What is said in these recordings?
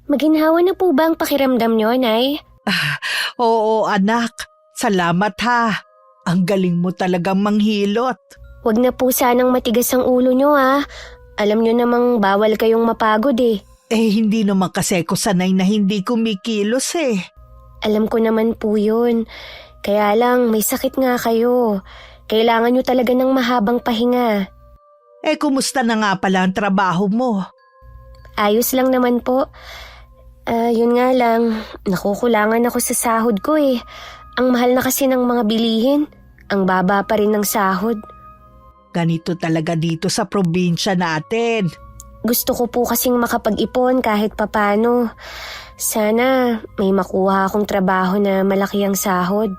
Maginhawa na po ba ang pakiramdam nyo, Nay? Oo anak, salamat ha. Ang galing mo talagang manghilot. Huwag na po sanang matigas ang ulo nyo Alam nyo namang bawal kayong mapagod Hindi naman kasi ko sanay na hindi kumikilos Alam ko naman po yun. Kaya lang may sakit nga kayo. Kailangan nyo talaga ng mahabang pahinga. Kumusta na nga pala ang trabaho mo? Ayos lang naman po. Yun nga lang, nakukulangan ako sa sahod ko Ang mahal na kasi ng mga bilihin. Ang baba pa rin ng sahod. Ganito talaga dito sa probinsya natin. Gusto ko po kasing makapag-ipon kahit papano. Sana may makuha akong trabaho na malaki ang sahod.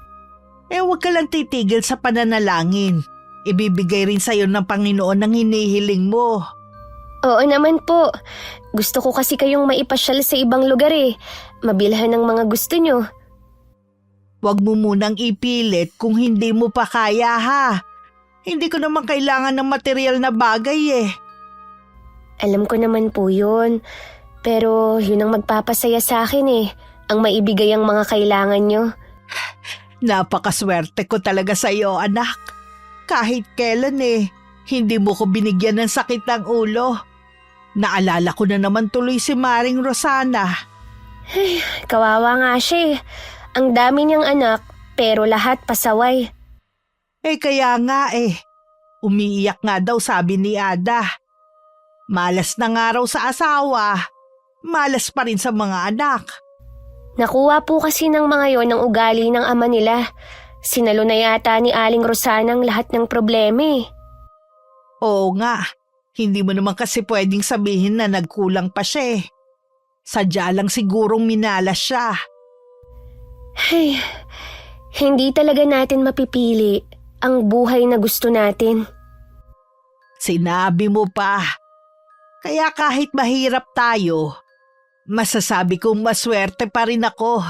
Huwag ka lang titigil sa pananalangin. Ibibigay rin sa'yo ng Panginoon ang hinihiling mo. Oo naman po. Gusto ko kasi kayong maipasyal sa ibang lugar Mabilhan ng mga gusto nyo. Huwag mo munang ipilit kung hindi mo pa kaya ha. Hindi ko naman kailangan ng material na bagay Alam ko naman po yun. Pero yun ang magpapasaya sa akin Ang maibigay ang mga kailangan nyo. Napakaswerte ko talaga sa iyo, anak. Kahit kailan hindi mo ko binigyan ng sakit ng ulo. Naalala ko na naman tuloy si Maring Rosana. Kawawa nga siya Ang dami niyang anak, pero lahat pasaway. Kaya nga umiiyak nga daw sabi ni Ada. Malas na nga raw sa asawa. Malas pa rin sa mga anak. Nakuha po kasi ng mga yon ang ugali ng ama nila. Sinalo na yata ni Aling Rosana ang lahat ng problema Oo nga, hindi mo naman kasi pwedeng sabihin na nagkulang pa siya Sadya lang sigurong minalas siya. Hindi talaga natin mapipili ang buhay na gusto natin. Sinabi mo pa. Kaya kahit mahirap tayo, masasabi kong maswerte pa rin ako.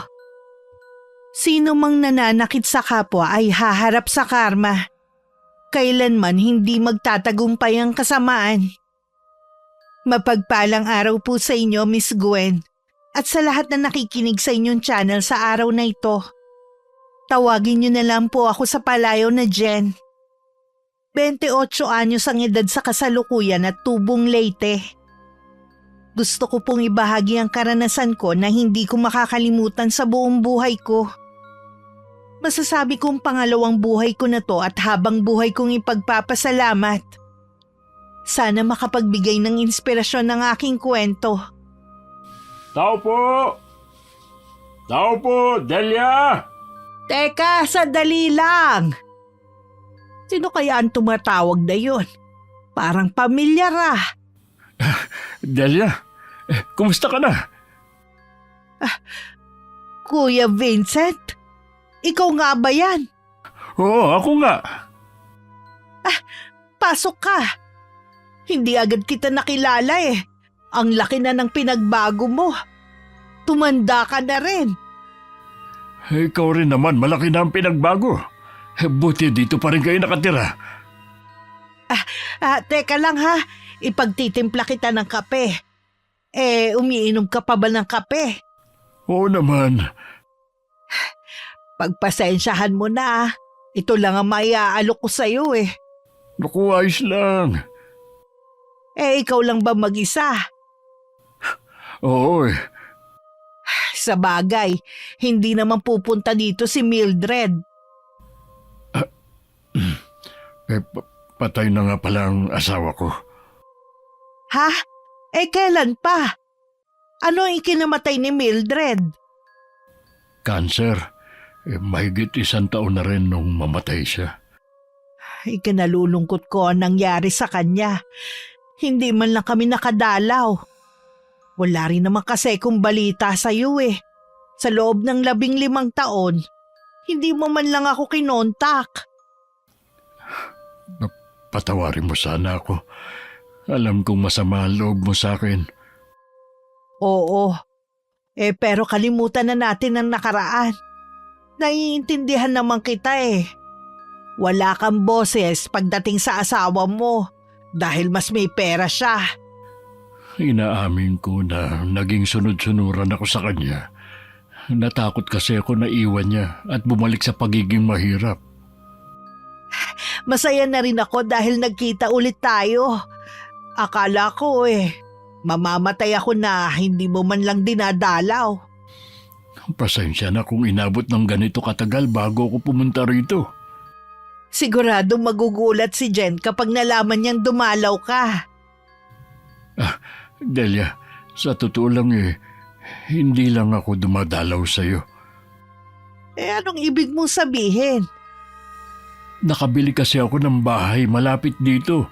Sino mang nananakit sa kapwa ay haharap sa karma. Kailanman hindi magtatagumpay ang kasamaan. Mapagpalang araw po sa inyo, Miss Gwen, at sa lahat na nakikinig sa inyong channel sa araw na ito. Tawagin niyo na lang po ako sa palayaw na Jen. 28 anyos ang edad sa kasalukuyan at tubong Leyte. Gusto ko pong ibahagi ang karanasan ko na hindi ko makakalimutan sa buong buhay ko. Masasabi kong pangalawang buhay ko na to at habang buhay kong ipagpapasalamat. Sana makapagbigay ng inspirasyon ng aking kwento. Tao po! Tao po, Delia! Teka, sandali lang! Sino kaya ang tumatawag na yun? Parang pamilyar Delia, kumusta ka na? Kuya Vincent? Ikaw nga ba yan? Oo, ako nga. Pasok ka. Hindi agad kita nakilala Ang laki na ng pinagbago mo. Tumanda ka na rin. Ikaw rin naman, malaki na ang pinagbago. Buti dito pa rin kayo nakatira. Teka lang ha. Ipagtitimpla kita ng kape. Umiinom ka pa ba ng kape? Oo naman. Pagpasensyahan mo na. Ito lang ang maiaalok ko sa'yo Naku, ayos lang. Ikaw lang ba mag-isa? Oo Sa bagay, hindi naman pupunta dito si Mildred. Patay na nga pala ang asawa ko. Ha? Kailan pa? Ano ang ikinamatay ni Mildred? Cancer. Mahigit 1 taon na rin nung mamatay siya. Ikinalulungkot ko ang nangyari sa kanya. Hindi man lang kami nakadalaw. Wala rin naman kasi kung balita sa iyo Sa loob ng 15 taon, hindi mo man lang ako kinontak. Patawarin mo sana ako. Alam kong masama ang loob mo sa akin. Oo. Pero kalimutan na natin ang nakaraan. Naiintindihan naman kita Wala kang boses pagdating sa asawa mo dahil mas may pera siya. Inaamin ko na naging sunod-sunuran ako sa kanya. Natakot kasi ako na iwan niya at bumalik sa pagiging mahirap. Masaya na rin ako dahil nagkita ulit tayo. Akala ko mamamatay ako na hindi mo man lang dinadalaw. Pasensya na kung inabot ng ganito katagal bago ako pumunta rito. Siguradong magugulat si Jen kapag nalaman niyang dumalaw ka. Delia, sa totoo lang hindi lang ako dumadalaw sa'yo. Anong ibig mong sabihin? Nakabili kasi ako ng bahay malapit dito.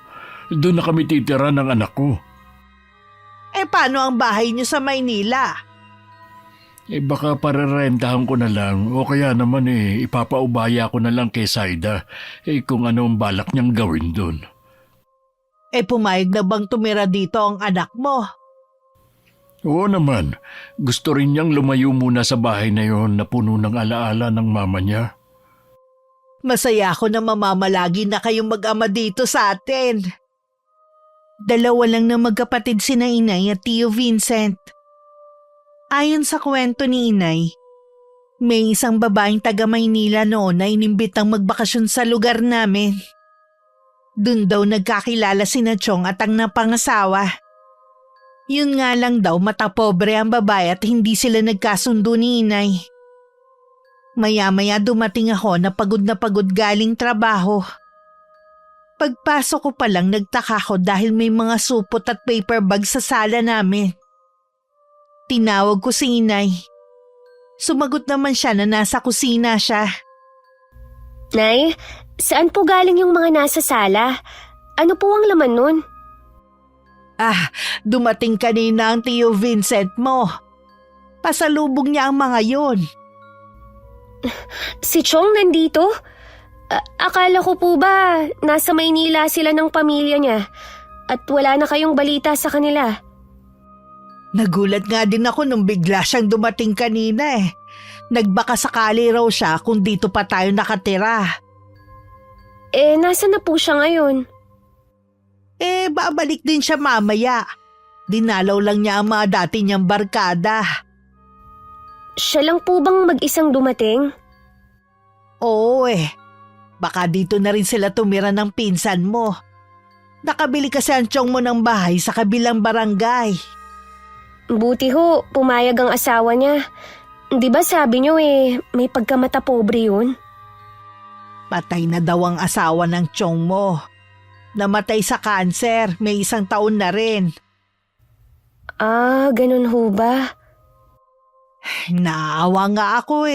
Doon na kami titira ng anak ko. Paano ang bahay niyo sa Maynila? Baka pararentahan ko na lang o kaya naman ipapaubaya ko na lang kay Saida kung ano ang balak niyang gawin doon. Pumayag na bang tumira dito ang anak mo? Oo naman, gusto rin niyang lumayo muna sa bahay na yon na puno ng alaala ng mama niya. Masaya ako na mamamalagi na kayong mag-ama dito sa atin. Dalawa lang na magkapatid sina Inay at Tio Vincent. Ayon sa kwento ni Inay, may isang babaeng taga Maynila noon na inimbitang magbakasyon sa lugar namin. Doon daw nagkakilala sina Chong at ang napangasawa. Yun nga lang daw matapobre ang babae at hindi sila nagkasundo ni Inay. Maya-maya dumating ako na pagod galing trabaho. Pagpasok ko pa lang nagtaka ko dahil may mga supot at paper bag sa sala namin. Tinawag ko si Inay. Sumagot naman siya na nasa kusina siya. Nay, saan po galing yung mga nasa sala? Ano po ang laman nun? Dumating kanina ang Tio Vincent mo. Pasalubong niya ang mga yon. Si Chong nandito? Akala ko po ba nasa Maynila sila ng pamilya niya at wala na kayong balita sa kanila? Nagulat nga din ako nung bigla siyang dumating kanina Nagbaka sakali raw siya kung dito pa tayo nakatira. Nasa na po siya ngayon? Babalik din siya mamaya. Dinalaw lang niya ang mga dati niyang barkada. Siya lang po bang mag-isang dumating? Oo Baka dito na rin sila tumira ng pinsan mo. Nakabili kasi ang tiyong mo ng bahay sa kabilang barangay. Buti ho, pumayag ang asawa niya. Di ba sabi niyo may pagkamata pobre yun? Patay na daw ang asawa ng tiyong mo. Namatay sa kanser, may 1 taon na rin. Ganun ho ba? Naawa nga ako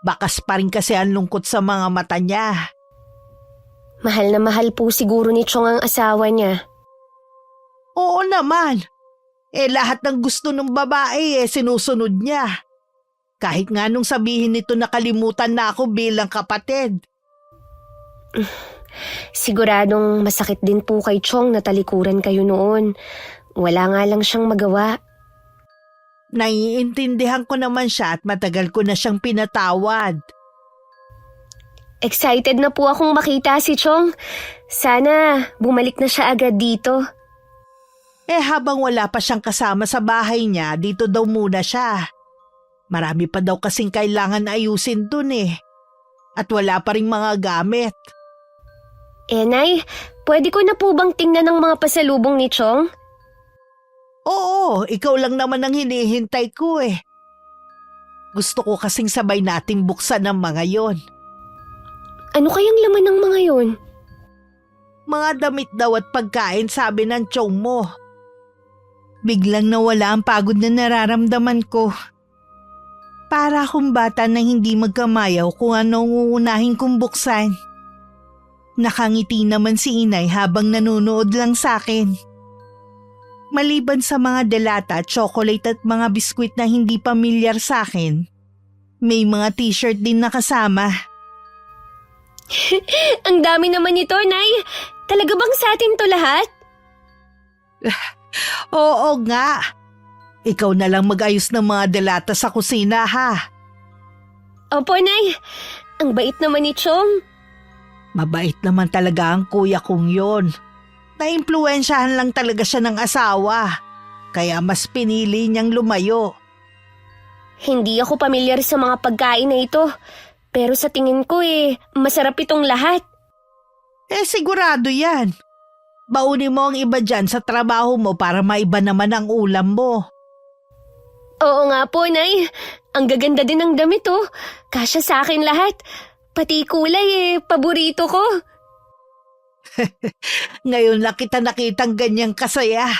Bakas pa rin kasi ang lungkot sa mga mata niya. Mahal na mahal po siguro ni Chong ang asawa niya. Oo naman. Lahat ng gusto ng babae sinusunod niya. Kahit nga nung sabihin nito nakalimutan na ako bilang kapatid. Siguradong masakit din po kay Chong na talikuran kayo noon. Wala nga lang siyang magawa. Naiintindihan ko naman siya at matagal ko na siyang pinatawad. Excited na po akong makita si Chong. Sana bumalik na siya agad dito. Habang wala pa siyang kasama sa bahay niya, dito daw muna siya. Marami pa daw kasing kailangan ayusin dun At wala pa ring mga gamit. Nay, pwede ko na po bang tingnan ng mga pasalubong ni Chong? Oo, ikaw lang naman ang hinihintay ko Gusto ko kasing sabay nating buksan ang mga yon. Ano kayang laman ng mga yon? Mga damit daw at pagkain sabi ng tiyong mo. Biglang nawala ang pagod na nararamdaman ko. Para akong bata na hindi magkamayaw kung ano ang uunahin kong buksan. Nakangiti naman si Inay habang nanonood lang sa akin. Maliban sa mga delata, chocolate at mga biskwit na hindi pamilyar sa akin, may mga t-shirt din nakasama. Ang dami naman nito, Nay. Talaga bang sa atin to lahat? Oo nga. Ikaw na lang mag-ayos ng mga delata sa kusina ha. Opo, Nay. Ang bait naman ni Chong. Mabait naman talaga ang kuya kong yon. Naimpluwensyahan lang talaga siya ng asawa. kaya mas pinili niyang lumayo. Hindi ako pamilyar sa mga pagkain na ito. Pero sa tingin ko masarap itong lahat. Sigurado yan. Baunin mo ang iba dyan sa trabaho mo para maiba naman ang ulam mo. Oo nga po, Nay. Ang gaganda din ng damit Kasya sa akin lahat. Pati kulay paborito ko. Ngayon lang kita nakitang ganyang kasaya.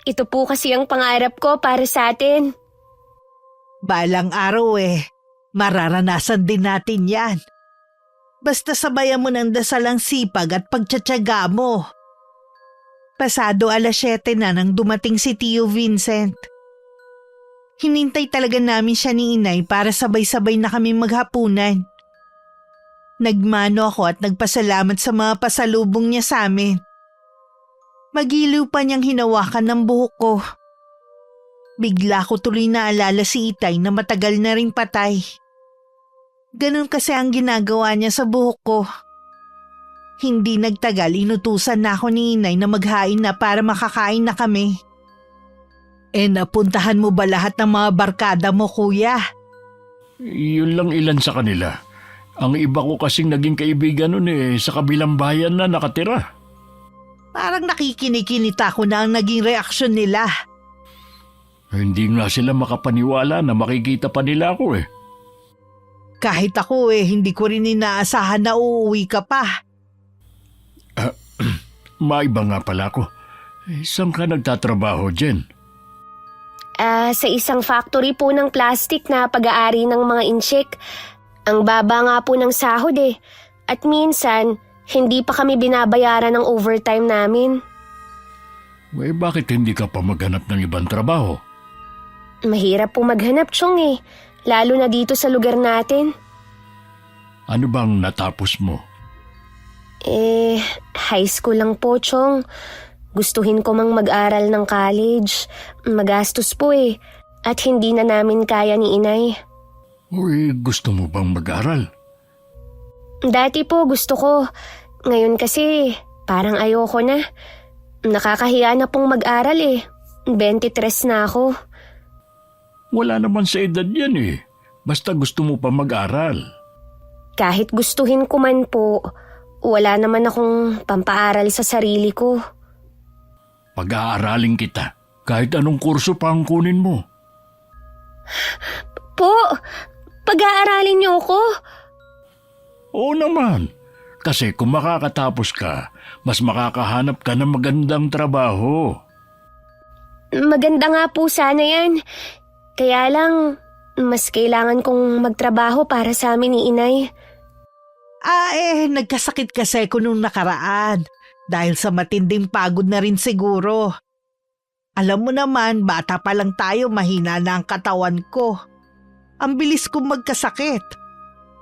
Ito po kasi ang pangarap ko para sa atin. Balang araw mararanasan din natin yan. Basta sabayan mo ng dasalang sipag at pagtsatsaga mo. Pasado 7:00 na nang dumating si Tio Vincent. Hinintay talaga namin siya ni Inay para sabay-sabay na kami maghapunan. Nagmano ako at nagpasalamat sa mga pasalubong niya sa amin. Magiliw pa niyang hinawakan ng buhok ko. Bigla ko tuloy naalala si Itay na matagal na ring patay. Ganun kasi ang ginagawa niya sa buhok ko. Hindi nagtagal inutusan na ako ni Inay na maghain na para makakain na kami. Napuntahan mo ba lahat ng mga barkada mo, kuya? Yun lang ilan sa kanila. Ang iba ko kasing naging kaibigan nun sa kabilang bayan na nakatira. Parang nakikinikinita ko na ang naging reaksyon nila. Hindi nga sila makapaniwala na makikita pa nila ako Kahit ako hindi ko rin inaasahan na uuwi ka pa. Maiba nga pala ako. Saan ka nagtatrabaho, Jen? Sa isang factory po ng plastic na pag-aari ng mga inchik. Ang baba nga po ng sahod At minsan, hindi pa kami binabayaran ng overtime namin. Bakit hindi ka pa maghanap ng ibang trabaho? Mahirap po maghanap, Chong Lalo na dito sa lugar natin. Ano bang natapos mo? High school lang po, Chong. Gustuhin ko mang mag-aral ng college. Magastos po At hindi na namin kaya ni Inay. Gusto mo bang mag-aral? Dati po gusto ko. Ngayon kasi parang ayoko na. Nakakahiya na pong mag-aral 23 na ako. Wala naman sa edad yan Basta gusto mo pa mag-aral. Kahit gustuhin ko man po, wala naman akong pampaaral sa sarili ko. Pag-aaralin kita, kahit anong kurso pa ang kunin mo. Po, pag-aaralin niyo ako? Oo naman, kasi kung makakatapos ka, mas makakahanap ka ng magandang trabaho. Maganda nga po sana yan. Kaya lang, mas kailangan kong magtrabaho para sa amin ni Inay. Nagkasakit kasi ko nung nakaraan. Dahil sa matinding pagod na rin siguro. Alam mo naman, bata pa lang tayo, mahina na ang katawan ko. Ang bilis kong magkasakit.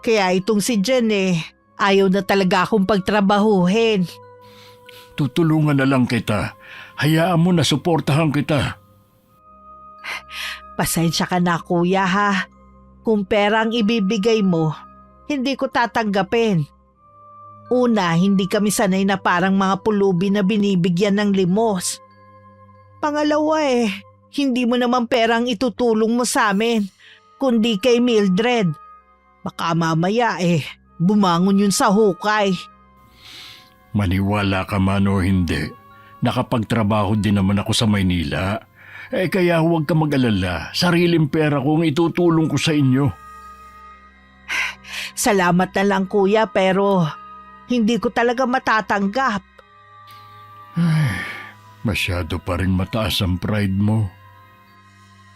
Kaya itong si Jen ayaw na talaga akong pagtrabahuhin. Tutulungan na lang kita. Hayaan mo na suportahan kita. Pasensya ka na, kuya, ha. Kung pera ang ibibigay mo, hindi ko tatanggapin. Una, hindi kami sanay na parang mga pulubi na binibigyan ng limos. Pangalawa hindi mo naman perang itutulong mo sa amin, kundi kay Mildred. Baka mamaya bumangon yun sa hukay. Maniwala ka man o hindi, nakapagtrabaho din naman ako sa Maynila. Kaya huwag ka mag-alala, sariling pera kong itutulong ko sa inyo. Salamat na lang, kuya, pero hindi ko talaga matatanggap. Masyado pa rin mataas ang pride mo.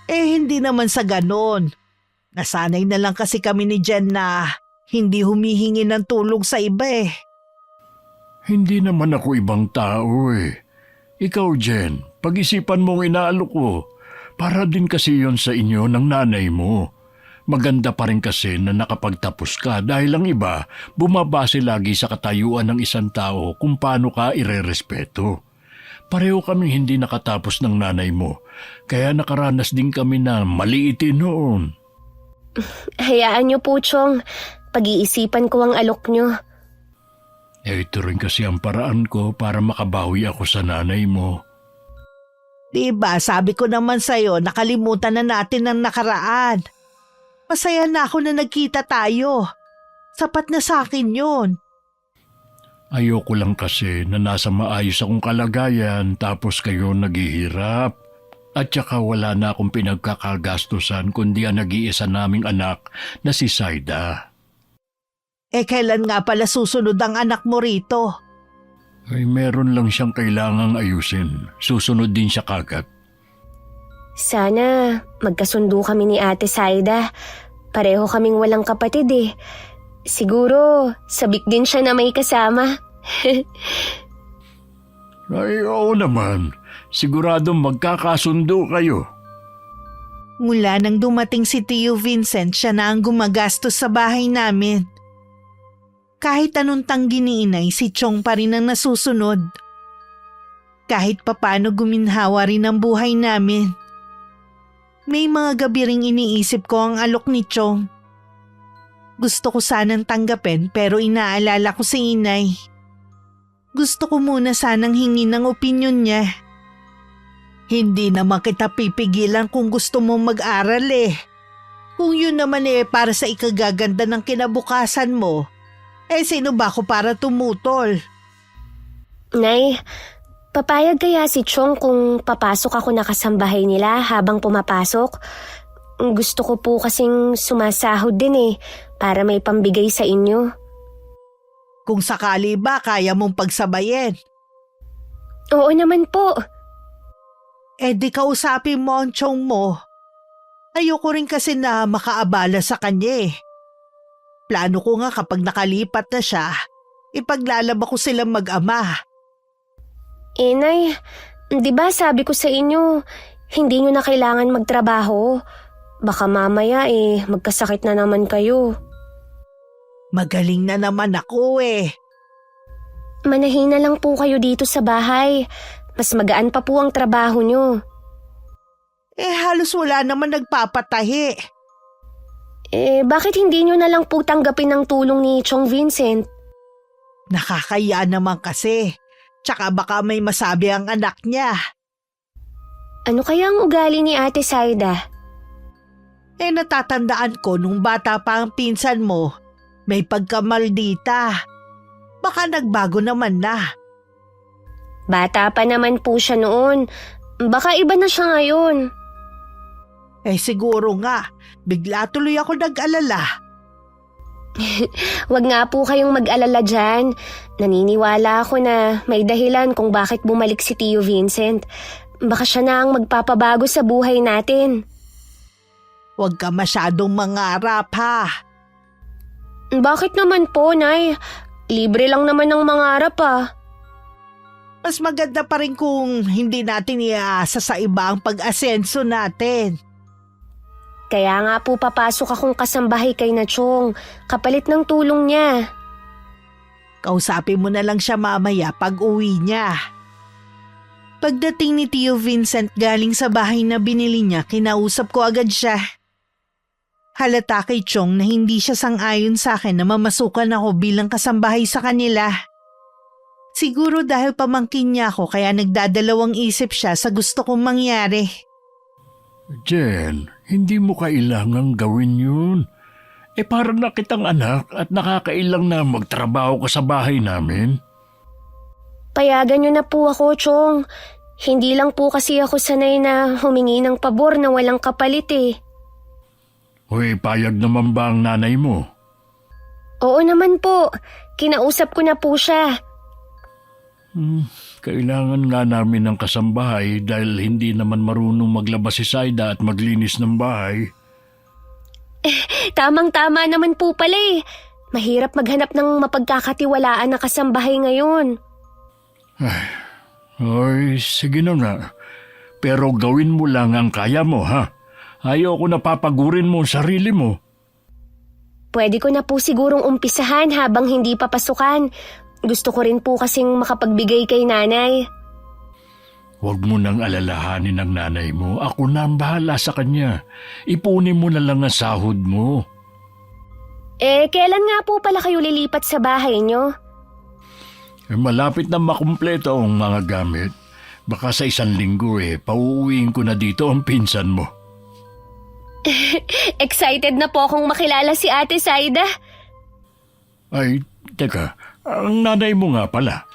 Hindi naman sa ganon. Nasanay na lang kasi kami ni Jen na hindi humihingi ng tulong sa iba Hindi naman ako ibang tao Ikaw, Jen, pag-isipan mong inaalok ko. Para din kasi yon sa inyo ng nanay mo. Maganda pa rin kasi na nakapagtapos ka dahil ang iba bumabase lagi sa katayuan ng isang tao kung paano ka irerespeto. Pareho kami hindi nakatapos ng nanay mo, kaya nakaranas din kami na maliitin noon. Hayaan niyo po, Chong. Pag-iisipan ko ang alok niyo. Ito rin kasi ang paraan ko para makabawi ako sa nanay mo. Diba, sabi ko naman sa'yo, nakalimutan na natin ang nakaraan. Masaya na ako na nagkita tayo. Sapat na sa akin yun. Ayoko lang kasi na nasa maayos akong kalagayan tapos kayo naghihirap. At saka wala na akong pinagkakagastusan kundi ang nag-iisa naming anak na si Saida. Kailan nga pala susunod ang anak mo rito? Ay meron lang siyang kailangang ayusin. Susunod din siya kagad. Sana magkasundo kami ni Ate Saida. Pareho kaming walang kapatid eh. Siguro, sabik din siya na may kasama. Ay oo naman. Siguradong magkakasundo kayo. Mula nang dumating si Tio Vincent, siya na ang gumagastos sa bahay namin. Kahit anong tanggi ni inay, si Chong pa rin ang nasusunod. Kahit papano guminhawa rin ang buhay namin. May mga gabi ring iniisip ko ang alok ni Chong. Gusto ko sanang tanggapin pero inaalala ko si inay. Gusto ko muna sanang hingin ng opinyon niya. Hindi naman kita pipigilan kung gusto mong mag-aral eh. Kung yun naman para sa ikagaganda ng kinabukasan mo, sino ba ako para tumutol? Nay, papayag kaya si Chong kung papasok ako na kasambahay nila habang pumapasok? Gusto ko po kasing sumasahod din para may pambigay sa inyo. Kung sakali ba kaya mong pagsabayin? Oo naman po. Di kausapin mo ang Chong mo. Ayoko rin kasi na makaabala sa kanya eh. Plano ko nga kapag nakalipat na siya, ipaglalaba ko silang mag-ama. Nay, di ba sabi ko sa inyo, hindi nyo na kailangan magtrabaho. Baka mamaya magkasakit na naman kayo. Magaling na naman ako eh. Manahin na lang po kayo dito sa bahay. Mas magaan pa po ang trabaho nyo. Halos wala naman nagpapatahi. Bakit hindi nyo na lang po tanggapin ang tulong ni Chong Vincent? Nakakaya naman kasi. Tsaka baka may masabi ang anak niya. Ano kaya ang ugali ni Ate Saida? Natatandaan ko nung bata pa ang pinsan mo, may pagkamaldita. Baka nagbago naman na. Bata pa naman po siya noon. Baka iba na siya ngayon. Siguro nga, bigla tuloy ako nag-alala. Wag nga po kayong mag-alala dyan. Naniniwala ako na may dahilan kung bakit bumalik si Tio Vincent. Baka siya na ang magpapabago sa buhay natin. Huwag ka masyadong mangarap ha. Bakit naman po, Nay? Libre lang naman ng mangarap Mas maganda pa rin kung hindi natin iaasa sa iba ang pag-asenso natin. Kaya nga po papasok akong kasambahay kay na Chong, kapalit ng tulong niya. Kausapin mo na lang siya mamaya pag uwi niya. Pagdating ni Tio Vincent galing sa bahay na binili niya, kinausap ko agad siya. Halata kay Chong na hindi siya sang-ayon sa akin na mamasukan ako bilang kasambahay sa kanila. Siguro dahil pamangkin niya ako kaya nagdadalawang isip siya sa gusto kong mangyari. Jen, hindi mo kailangang gawin yun. Para na kitang anak at nakakailang na magtrabaho ka sa bahay namin. Payagan niyo na po ako, Chong. Hindi lang po kasi ako sanay na humingi ng pabor na walang kapalit Hoy, payag naman ba ang nanay mo? Oo naman po. Kinausap ko na po siya. Kailangan nga namin ng kasambahay dahil hindi naman marunong maglabas si Saida at maglinis ng bahay. Tamang-tama naman po pala Mahirap maghanap ng mapagkakatiwalaan na kasambahay ngayon. Ay, sige na nga. Pero gawin mo lang ang kaya mo, ha? Ayoko na papagurin mo ang sarili mo. Pwede ko na po sigurong umpisahan habang hindi papasukan. Gusto ko rin po kasing makapagbigay kay nanay. Huwag mo nang alalahanin ang nanay mo. Ako na ang bahala sa kanya. Ipunin mo na lang ang sahod mo. Kailan nga po pala kayo lilipat sa bahay nyo? Malapit na makumpleto ang mga gamit. Baka sa 1 linggo pauuwiin ko na dito ang pinsan mo. Excited na po akong makilala si Ate Saida. Ay, teka, ang nanay mo nga pala.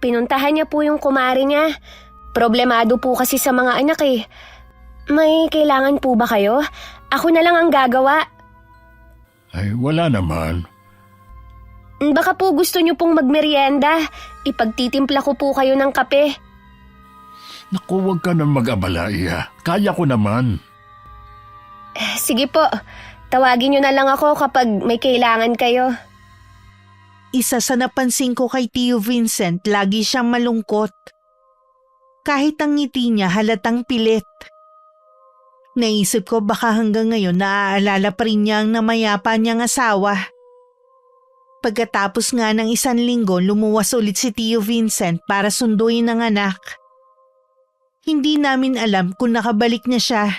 Pinuntahan niya po yung kumari niya. Problemado po kasi sa mga anak eh. May kailangan po ba kayo? Ako na lang ang gagawa. Ay, wala naman. Baka po gusto niyo pong magmerienda. Ipagtitimpla ko po kayo ng kape. Naku, huwag ka nang mag-abala, Iya. Kaya ko naman. Sige po, tawagin niyo na lang ako kapag may kailangan kayo. Isa sa napansin ko kay Tio Vincent, lagi siyang malungkot. Kahit ang ngiti niya halatang pilit. Naisip ko baka hanggang ngayon naaalala pa rin niya ang namayapa niyang asawa. Pagkatapos nga ng 1 linggo, lumuwas ulit si Tio Vincent para sunduin ang anak. Hindi namin alam kung nakabalik na siya.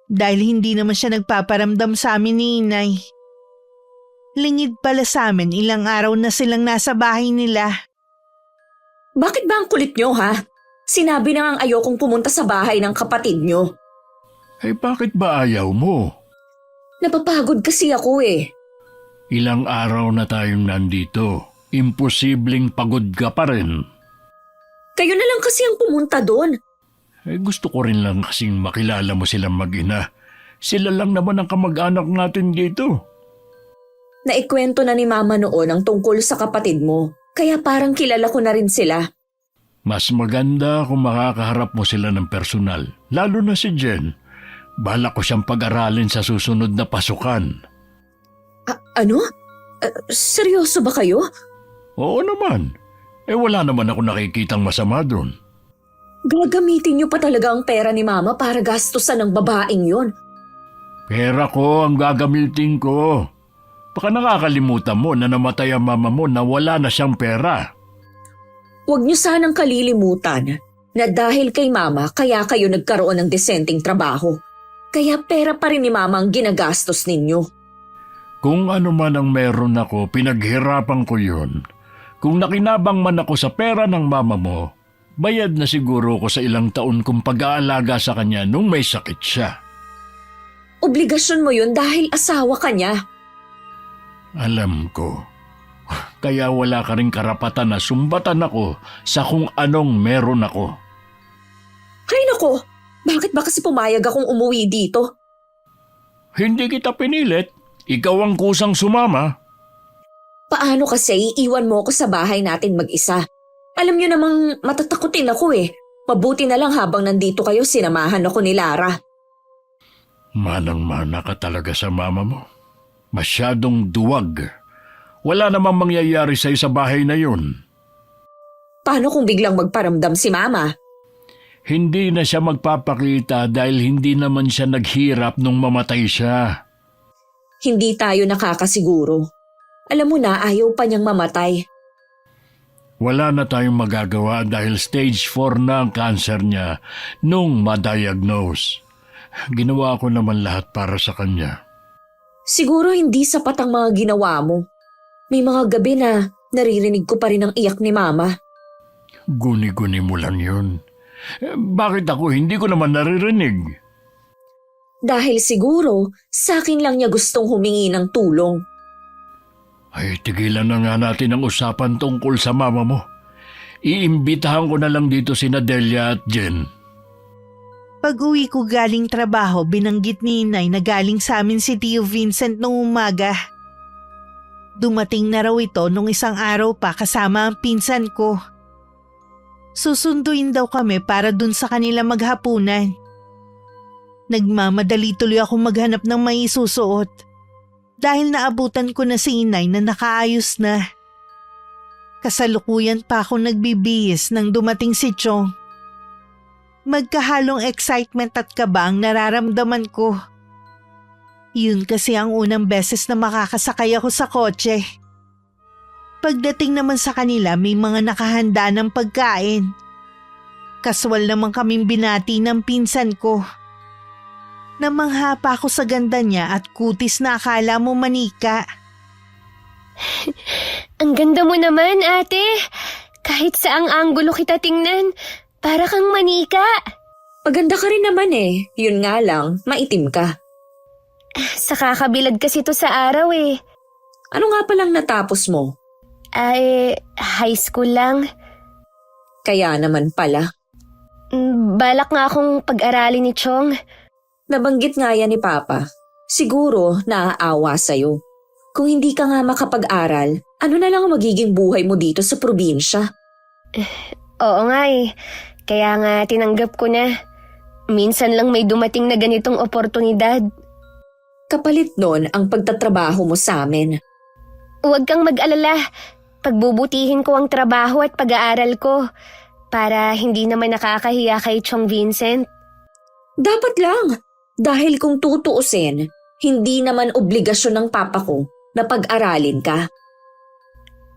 Dahil hindi naman siya nagpaparamdam sa amin ni Inay. Lingid pala sa amin, ilang araw na silang nasa bahay nila. Bakit ba ang kulit nyo, ha? Sinabi na nga ayokong pumunta sa bahay ng kapatid nyo. Ay, bakit ba ayaw mo? Napapagod kasi ako eh. Ilang araw na tayong nandito. Imposibleng pagod ka pa rin. Kayo na lang kasi ang pumunta doon. Gusto ko rin lang kasing makilala mo silang mag-ina. Sila lang naman ang kamag-anak natin dito. Naikwento na ni Mama noon ang tungkol sa kapatid mo, kaya parang kilala ko na rin sila. Mas maganda kung makakaharap mo sila ng personal, lalo na si Jen. Balak ko siyang pag-aralin sa susunod na pasukan. Ano? Seryoso ba kayo? Oo naman. Wala naman ako nakikitang masama doon. Gagamitin niyo pa talaga ang pera ni Mama para gastusan ng babaeng yon. Pera ko ang gagamitin ko. Baka nakakalimutan mo na namatay ang mama mo na wala na siyang pera. Huwag niyo sanang kalilimutan na dahil kay Mama kaya kayo nagkaroon ng desenteng trabaho. Kaya pera pa rin ni Mama ang ginagastos ninyo. Kung ano man ang meron ako, pinaghirapan ko yun. Kung nakinabang man ako sa pera ng mama mo, bayad na siguro ko sa ilang taon kong pag-aalaga sa kanya nung may sakit siya. Obligasyon mo yun dahil asawa ka niya. Alam ko. Kaya wala ka rin karapatan na sumbatan ako sa kung anong meron ako. Ay nako, bakit ba kasi pumayag akong umuwi dito? Hindi kita pinilit. Ikaw ang kusang sumama. Paano kasi iiwan mo ako sa bahay natin mag-isa? Alam niyo namang matatakutin ako eh. Mabuti na lang habang nandito kayo sinamahan ako ni Lara. Manang-mana ka talaga sa mama mo. Masyadong duwag. Wala namang mangyayari sa'yo sa bahay na yun. Paano kung biglang magparamdam si Mama? Hindi na siya magpapakita dahil hindi naman siya naghirap nung mamatay siya. Hindi tayo nakakasiguro. Alam mo na ayaw pa niyang mamatay. Wala na tayong magagawa dahil stage 4 na ang cancer niya nung ma-diagnose. Ginawa ko naman lahat para sa kanya. Siguro hindi sapat ang mga ginawa mo. May mga gabi na naririnig ko pa rin ang iyak ni Mama. Guni-guni mo lang yun. Bakit ako hindi ko naman naririnig? Dahil siguro sa akin lang niya gustong humingi ng tulong. Ay, tigilan na nga natin ang usapan tungkol sa mama mo. Iimbitahan ko na lang dito sina Delia at Jen. Pag-uwi ko galing trabaho, binanggit ni Inay na galing sa amin si Tio Vincent nung umaga. Dumating na raw ito nung isang araw pa kasama ang pinsan ko. Susunduin daw kami para dun sa kanila maghapunan. Nagmamadali tuloy ako maghanap ng may isusuot. Dahil naabutan ko na si Inay na nakaayos na. Kasalukuyan pa ako nagbibihis nang dumating si Chong. Magkahalong excitement at kaba ang nararamdaman ko. Yun kasi ang unang beses na makakasakay ako sa kotse. Pagdating naman sa kanila may mga nakahanda ng pagkain. Kaswal naman kaming binati ng pinsan ko. Namangha pa ako sa ganda niya at kutis na akala mo manika. Ang ganda mo naman, ate. Kahit saang anggulo kita tingnan, para kang manika. Maganda ka rin naman eh. Yun nga lang, maitim ka. Sa kakabilad kasi to sa araw eh. Ano nga palang natapos mo? High school lang. Kaya naman pala. Balak nga akong pag-aralin ni Chong. Nabanggit nga yan ni Papa. Siguro naaawa sa'yo. Kung hindi ka nga makapag-aral, ano na lang ang magiging buhay mo dito sa probinsya? Oo nga eh. Kaya nga tinanggap ko na. Minsan lang may dumating na ganitong oportunidad. Kapalit nun ang pagtatrabaho mo sa amin. Huwag kang mag-alala. Pagbubutihin ko ang trabaho at pag-aaral ko para hindi naman nakakahiya kay Chong Vincent. Dapat lang. Dahil kung tutuusin, hindi naman obligasyon ng papa ko na pag-aralin ka.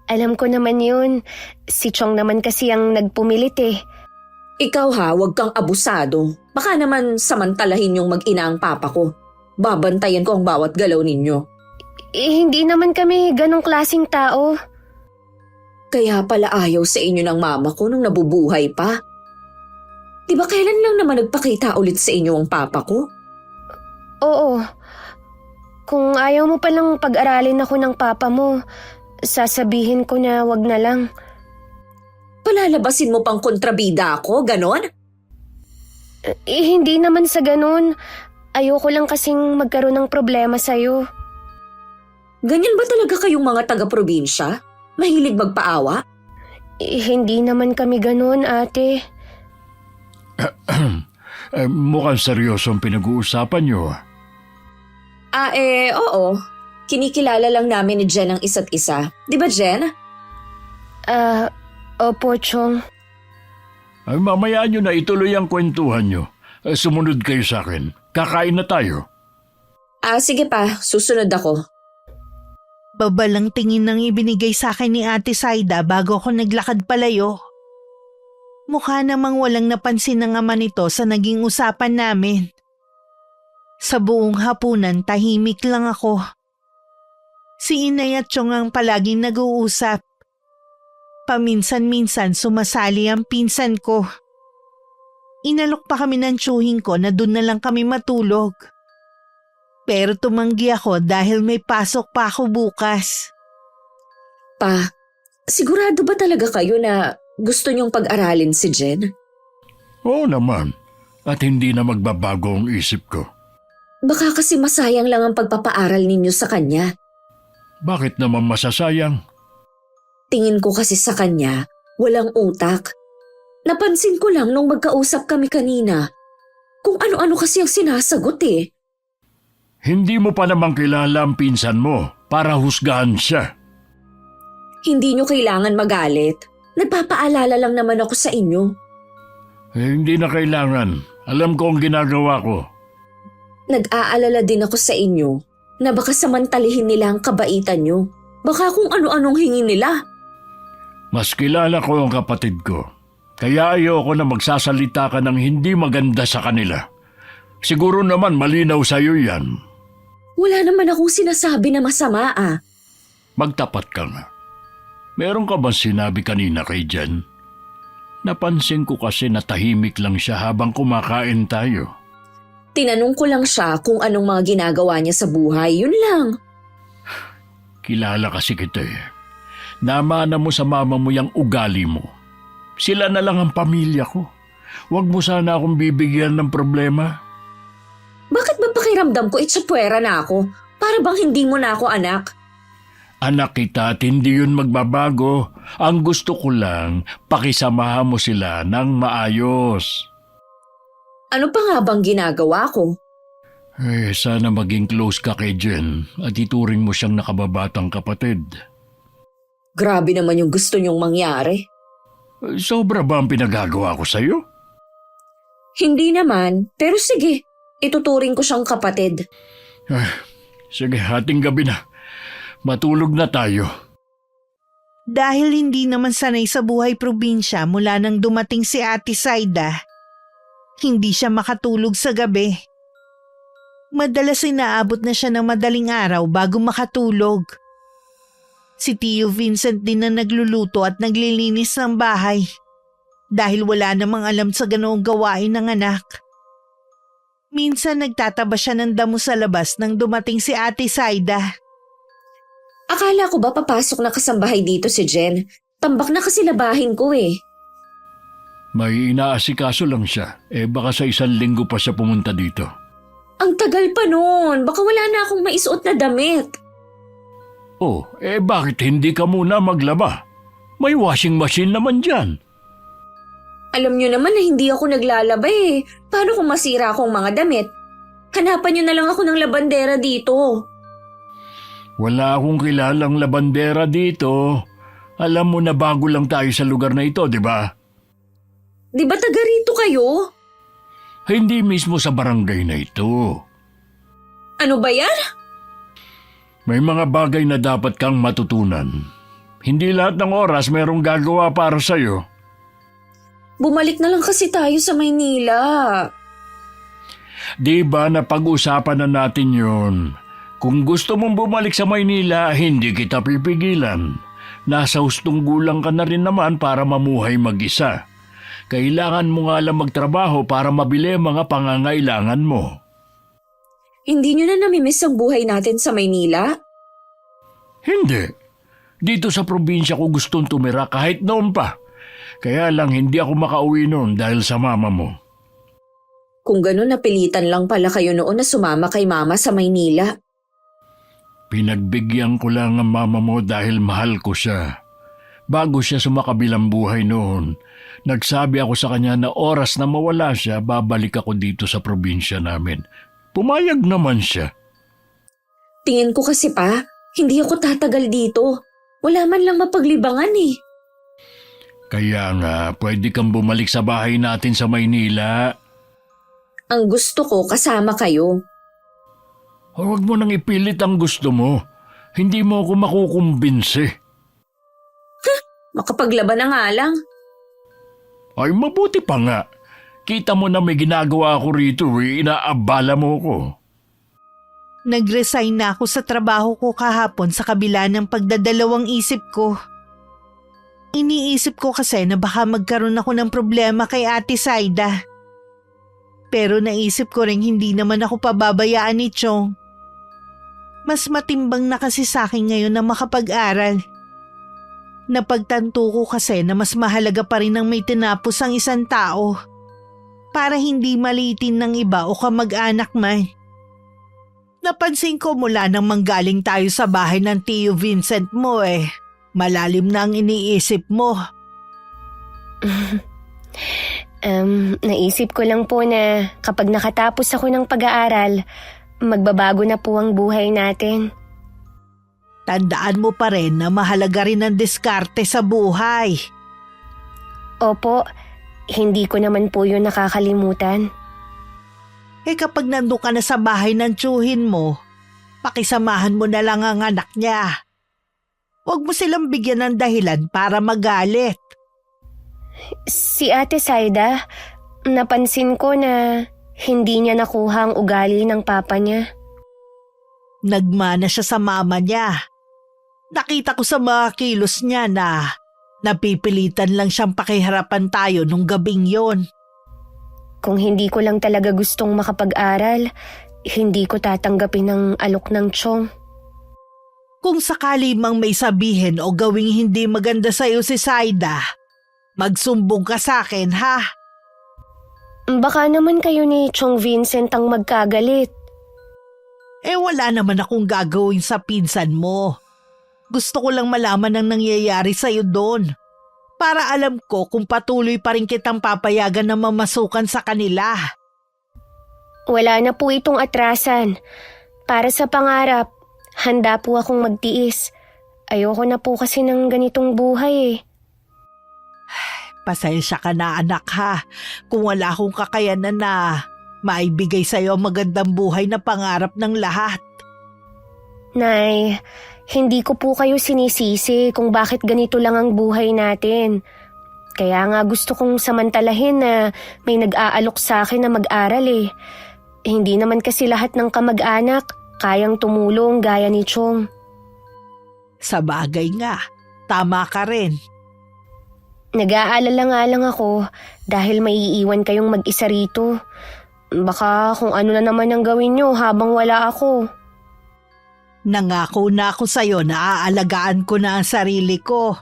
Alam ko naman yun. Si Chong naman kasi ang nagpumilit eh. Ikaw ha, huwag kang abusado. Baka naman samantalahin yung mag-ina ang papa ko. Babantayan ko ang bawat galaw ninyo. Hindi naman kami ganong klaseng tao. Kaya pala ayaw sa inyo ng mama ko nung nabubuhay pa. Di ba kailan lang naman nagpakita ulit sa inyo ang papa ko? Oo. Kung ayaw mo palang pag-aralin ako ng papa mo, sasabihin ko na wag na lang. Palalabasin mo pang kontrabida ako, ganon? Hindi naman sa ganon. Ayoko lang kasing magkaroon ng problema sa'yo. Ganyan ba talaga kayong mga taga-probinsya? Mahilig magpaawa? Hindi naman kami ganon, ate. Mukhang seryosong pinag-uusapan nyo. Oo. Kinikilala lang namin ni Jen ang isa't isa. Di ba, Jen? Opo, Chong. Mamaya nyo na ituloy ang kwentuhan nyo. Sumunod kayo sa akin. Kakain na tayo. Sige pa. Susunod ako. Babalang tingin nang ibinigay sa akin ni Ate Saida bago ako naglakad palayo. Mukha namang walang napansin ng ama nito sa naging usapan namin. Sa buong hapunan, tahimik lang ako. Si Inay at Chong ang palaging nag-uusap. Paminsan-minsan sumasali ang pinsan ko. Inalok pa kami ng tiyuhin ko na doon na lang kami matulog. Pero tumanggi ako dahil may pasok pa ako bukas. Pa, sigurado ba talaga kayo na gusto niyong pag-aralin si Jen? Oo naman. At hindi na magbabago ang isip ko. Baka kasi masayang lang ang pagpapaaral ninyo sa kanya. Bakit naman masasayang? Tingin ko kasi sa kanya, walang utak. Napansin ko lang nung magkausap kami kanina. Kung ano-ano kasi ang sinasagot eh. Hindi mo pa namang kilala ang pinsan mo para husgahan siya. Hindi nyo kailangan magalit. Nagpapaalala lang naman ako sa inyo. Hindi na kailangan. Alam ko ang ginagawa ko. Nag-aalala din ako sa inyo na baka samantalihin nila ang kabaitan nyo. Baka kung ano-anong hingin nila. Mas kilala ko ang kapatid ko. Kaya ayoko na magsasalita ka ng hindi maganda sa kanila. Siguro naman malinaw sa'yo yan. Wala naman akong sinasabi na masama ah. Magtapat ka nga. Meron ka ba sinabi kanina kay Jen? Napansin ko kasi na tahimik lang siya habang kumakain tayo. Tinanong ko lang siya kung anong mga ginagawa niya sa buhay, yun lang. Kilala kasi kita eh. Namana mo sa mama mo yung ugali mo. Sila na lang ang pamilya ko. Huwag mo sana akong bibigyan ng problema. Bakit ba pakiramdam ko itsapwera na ako? Para bang hindi mo na ako anak? Anak kita at hindi yun magbabago. Ang gusto ko lang, pakisamahan mo sila ng maayos. Ano pa nga bang ginagawa ko? Sana maging close ka kay Jen at ituring mo siyang nakababatang kapatid. Grabe naman yung gusto niyong mangyari. Sobra ba ang pinagagawa ko sa'yo? Hindi naman, pero sige, ituturing ko siyang kapatid. Sige, hating gabi na. Matulog na tayo. Dahil hindi naman sanay sa buhay probinsya mula nang dumating si Ate Saida, hindi siya makatulog sa gabi. Madalas inaabot na siya ng madaling araw bago makatulog. Si Tio Vincent din na nagluluto at naglilinis ng bahay dahil wala namang alam sa ganoong gawain ng anak. Minsan nagtataba siya ng damo sa labas nang dumating si Ate Saida. Akala ko ba papasok na kasambahay dito si Jen? Tambak na kasi labahin ko eh. May inaasikaso lang siya. Baka sa 1 linggo pa siya pumunta dito. Ang tagal pa nun. Baka wala na akong maisuot na damit. Oh, bakit hindi ka muna maglaba? May washing machine naman dyan. Alam nyo naman na hindi ako naglalaba eh. Paano kung masira akong mga damit? Hanapan nyo na lang ako ng labandera dito. Wala akong kilalang labandera dito. Alam mo na bago lang tayo sa lugar na ito, di ba? Di ba taga rito kayo? Hindi mismo sa barangay na ito. Ano ba yan? May mga bagay na dapat kang matutunan. Hindi lahat ng oras merong gagawa para sa'yo. Bumalik na lang kasi tayo sa Maynila. Di ba napag-usapan na natin yon? Kung gusto mong bumalik sa Maynila, hindi kita pipigilan. Nasa hustong gulang ka na rin naman para mamuhay mag-isa. Kailangan mo nga lang magtrabaho para mabili ang mga pangangailangan mo. Hindi nyo na namimiss ang buhay natin sa Maynila? Hindi. Dito sa probinsya ko gustong tumira kahit noon pa. Kaya lang hindi ako makauwi noon dahil sa mama mo. Kung gano'n napilitan lang pala kayo noon na sumama kay mama sa Maynila. Pinagbigyan ko lang ang mama mo dahil mahal ko siya. Bago siya sumakabilang buhay noon, nagsabi ako sa kanya na oras na mawala siya, babalik ako dito sa probinsya namin. Pumayag naman siya. Tingin ko kasi pa, hindi ako tatagal dito. Wala man lang mapaglibangan eh. Kaya nga, pwede kang bumalik sa bahay natin sa Maynila. Ang gusto ko kasama kayo. Huwag mo nang ipilit ang gusto mo. Hindi mo ako makukumbinse. Makapaglaban na nga lang. Ay, mabuti pa nga. Kita mo na may ginagawa ako rito, inaabala mo ko. Nag-resign na ako sa trabaho ko kahapon sa kabila ng pagdadalawang isip ko. Iniisip ko kasi na baka magkaroon ako ng problema kay Ate Saida. Pero naisip ko rin hindi naman ako pababayaan ni Chong. Mas matimbang na kasi sa akin ngayon na makapag-aral. Napagtanto ko kasi na mas mahalaga pa rin ang may tinapos ang isang tao para hindi malitin ng iba o kamag-anak man. Napansin ko mula nang manggaling tayo sa bahay ng Tio Vincent mo malalim na ang iniisip mo. Naisip ko lang po na kapag nakatapos ako ng pag-aaral, magbabago na po ang buhay natin. Tandaan mo pa rin na mahalaga rin ang diskarte sa buhay. Opo, hindi ko naman po yun nakakalimutan. Kapag nandun ka na sa bahay ng tiyuhin mo, pakisamahan mo na lang ang anak niya. Huwag mo silang bigyan ng dahilan para magalit. Si Ate Saida, napansin ko na hindi niya nakuha ang ugali ng papa niya. Nagmana siya sa mama niya. Nakita ko sa mga kilos niya na napipilitan lang siyang pakiharapan tayo nung gabing yon. Kung hindi ko lang talaga gustong makapag-aral, hindi ko tatanggapin ang alok ng Chong. Kung sakali mang may sabihin o gawing hindi maganda sa'yo si Saida, magsumbong ka sa akin ha? Baka naman kayo ni Chong Vincent ang magkagalit. Wala naman akong gagawin sa pinsan mo. Gusto ko lang malaman ang nangyayari sa'yo doon. Para alam ko kung patuloy pa rin kitang papayagan na mamasukan sa kanila. Wala na po itong atrasan. Para sa pangarap, handa po akong magtiis. Ayoko na po kasi ng ganitong buhay Pasensya ka na anak ha, kung wala akong kakayanan na maibigay sa'yo ang magandang buhay na pangarap ng lahat. Nay, hindi ko po kayo sinisisi kung bakit ganito lang ang buhay natin. Kaya nga gusto kong samantalahin na may nag-aalok sa akin na mag-aral Hindi naman kasi lahat ng kamag-anak kayang tumulong gaya ni Chong. Sa bagay nga, tama ka rin. Nag-aalala nga lang ako dahil may iiwan kayong mag-isa rito. Baka kung ano na naman ang gawin nyo habang wala ako. Nangako na ako sa'yo na aalagaan ko na ang sarili ko.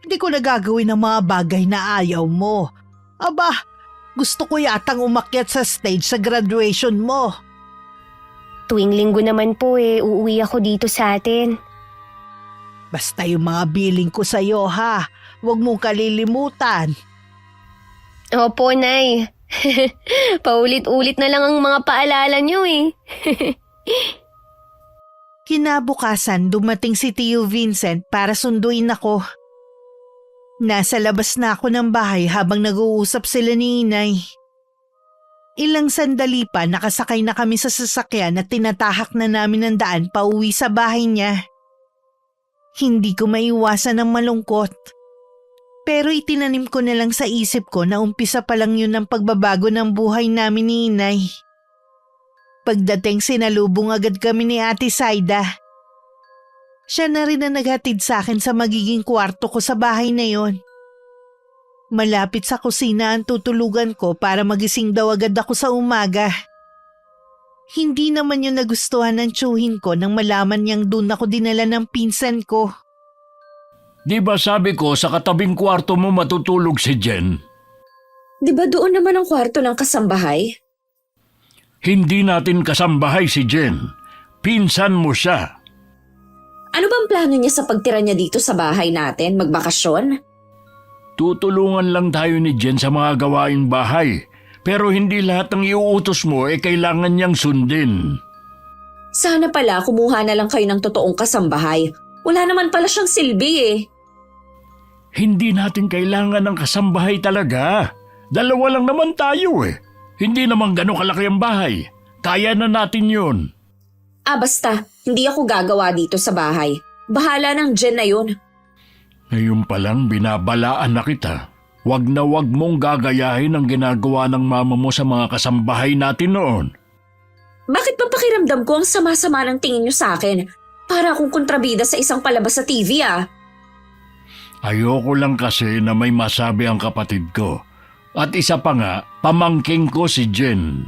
Hindi ko na gagawin ang mga bagay na ayaw mo. Aba, gusto ko yatang umakyat sa stage sa graduation mo. Tuwing linggo naman po uuwi ako dito sa atin. Basta yung mga billing ko sa'yo ha, huwag mong kalilimutan. Opo, Nay. Paulit-ulit na lang ang mga paalala nyo Kinabukasan dumating si Tio Vincent para sunduin ako. Nasa labas na ako ng bahay habang nag-uusap sila ni Inay. Ilang sandali pa nakasakay na kami sa sasakyan at tinatahak na namin ang daan pauwi sa bahay niya. Hindi ko maiwasan ng malungkot. Pero itinanim ko na lang sa isip ko na umpisa pa lang yun ang pagbabago ng buhay namin ni Inay. Pagdating sinalubong agad kami ni Ate Saida. Siya na rin ang naghatid sa akin sa magiging kwarto ko sa bahay na yon. Malapit sa kusina ang tutulugan ko para magising daw agad ako sa umaga. Hindi naman yun nagustuhan ng tiyuhin ko nang malaman niyang doon ako dinala ng pinsan ko. Di ba sabi ko sa katabing kwarto mo matutulog si Jen? Di ba doon naman ang kwarto ng kasambahay? Hindi natin kasambahay si Jen. Pinsan mo siya. Ano bang plano niya sa pagtira niya dito sa bahay natin, magbakasyon? Tutulungan lang tayo ni Jen sa mga gawaing bahay. Pero hindi lahat ng iuutos mo kailangan niyang sundin. Sana pala kumuha na lang kayo ng totoong kasambahay. Wala naman pala siyang silbi Hindi natin kailangan ng kasambahay talaga. Dalawa lang naman tayo Hindi naman gano'ng kalaki ang bahay. Kaya na natin yun. Basta, hindi ako gagawa dito sa bahay. Bahala ng Jen na yun. Ngayon pa lang binabalaan na kita. Wag na wag mong gagayahin ang ginagawa ng mama mo sa mga kasambahay natin noon. Bakit ba pakiramdam ko ang sama-sama ng tingin niyo sa akin? Para akong kontrabida sa isang palabas sa TV Ayoko lang kasi na may masabi ang kapatid ko. At isa pa nga, pamangking ko si Jen.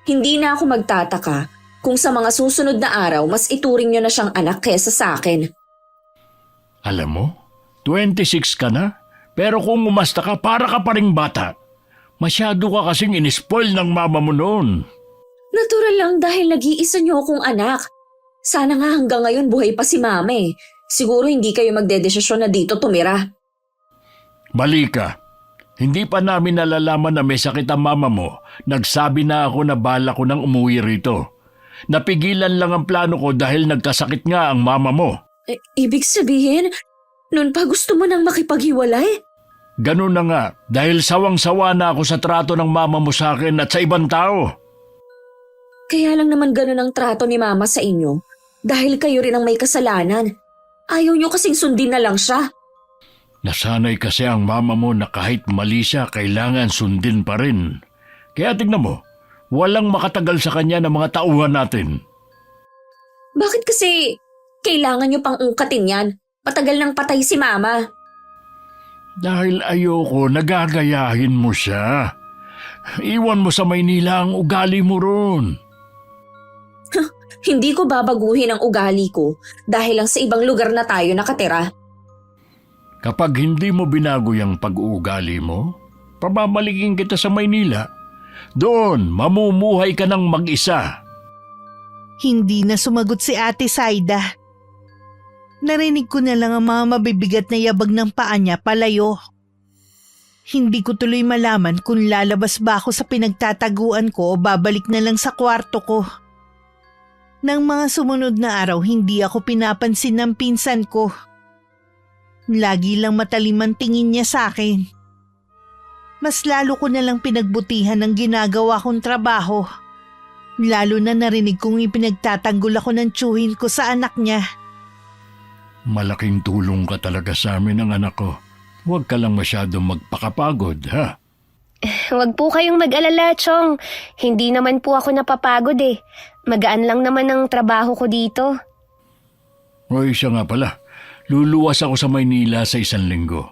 Hindi na ako magtataka kung sa mga susunod na araw mas ituring niyo na siyang anak kesa sa akin. Alam mo, 26 ka na, pero kung umasta ka para ka pa ring bata. Masyado ka kasing inispoil ng mama mo noon. Natural lang dahil nag-iisa niyo akong anak. Sana nga hanggang ngayon buhay pa si mama Siguro hindi kayo magdedesisyon na dito tumira. Bali ka. Hindi pa namin nalalaman na may sakit ang mama mo. Nagsabi na ako na bala ko nang umuwi rito. Napigilan lang ang plano ko dahil nagkasakit nga ang mama mo. Ibig sabihin, noon pa gusto mo nang makipaghiwalay? Ganun na nga, dahil sawang-sawa na ako sa trato ng mama mo sa akin at sa ibang tao. Kaya lang naman ganun ang trato ni mama sa inyo. Dahil kayo rin ang may kasalanan. Ayaw niyo kasing sundin na lang siya. Nasanay kasi ang mama mo na kahit mali siya, kailangan sundin pa rin. Kaya tignan mo, walang makatagal sa kanya ng mga tauhan natin. Bakit kasi kailangan niyo pang ungkatin yan? Patagal nang patay si mama. Dahil ayoko, nagagayahin mo siya. Iwan mo sa Maynila ang ugali mo ron. Hindi ko babaguhin ang ugali ko dahil lang sa ibang lugar na tayo nakatira. Kapag hindi mo binago yung pag-uugali mo, pababalikin kita sa Maynila. Doon, mamumuhay ka ng mag-isa. Hindi na sumagot si Ate Saida. Narinig ko na lang ang mga mabibigat na yabag ng paa niya palayo. Hindi ko tuloy malaman kung lalabas ba ako sa pinagtataguan ko o babalik na lang sa kwarto ko. Nang mga sumunod na araw, hindi ako pinapansin ng pinsan ko. Lagi lang matalim ang tingin niya sa akin. Mas lalo ko na lang pinagbutihan ang ginagawa kong trabaho. Lalo na narinig kong ipinagtatanggol ako ng tiyuhin ko sa anak niya. Malaking tulong ka talaga sa amin ang anak ko. Huwag ka lang masyadong magpakapagod, ha? Huwag po kayong mag-alala, Chong. Hindi naman po ako napapagod Magaan lang naman ang trabaho ko dito. Hoy, siya nga pala. Luluwas ako sa Maynila sa 1 linggo.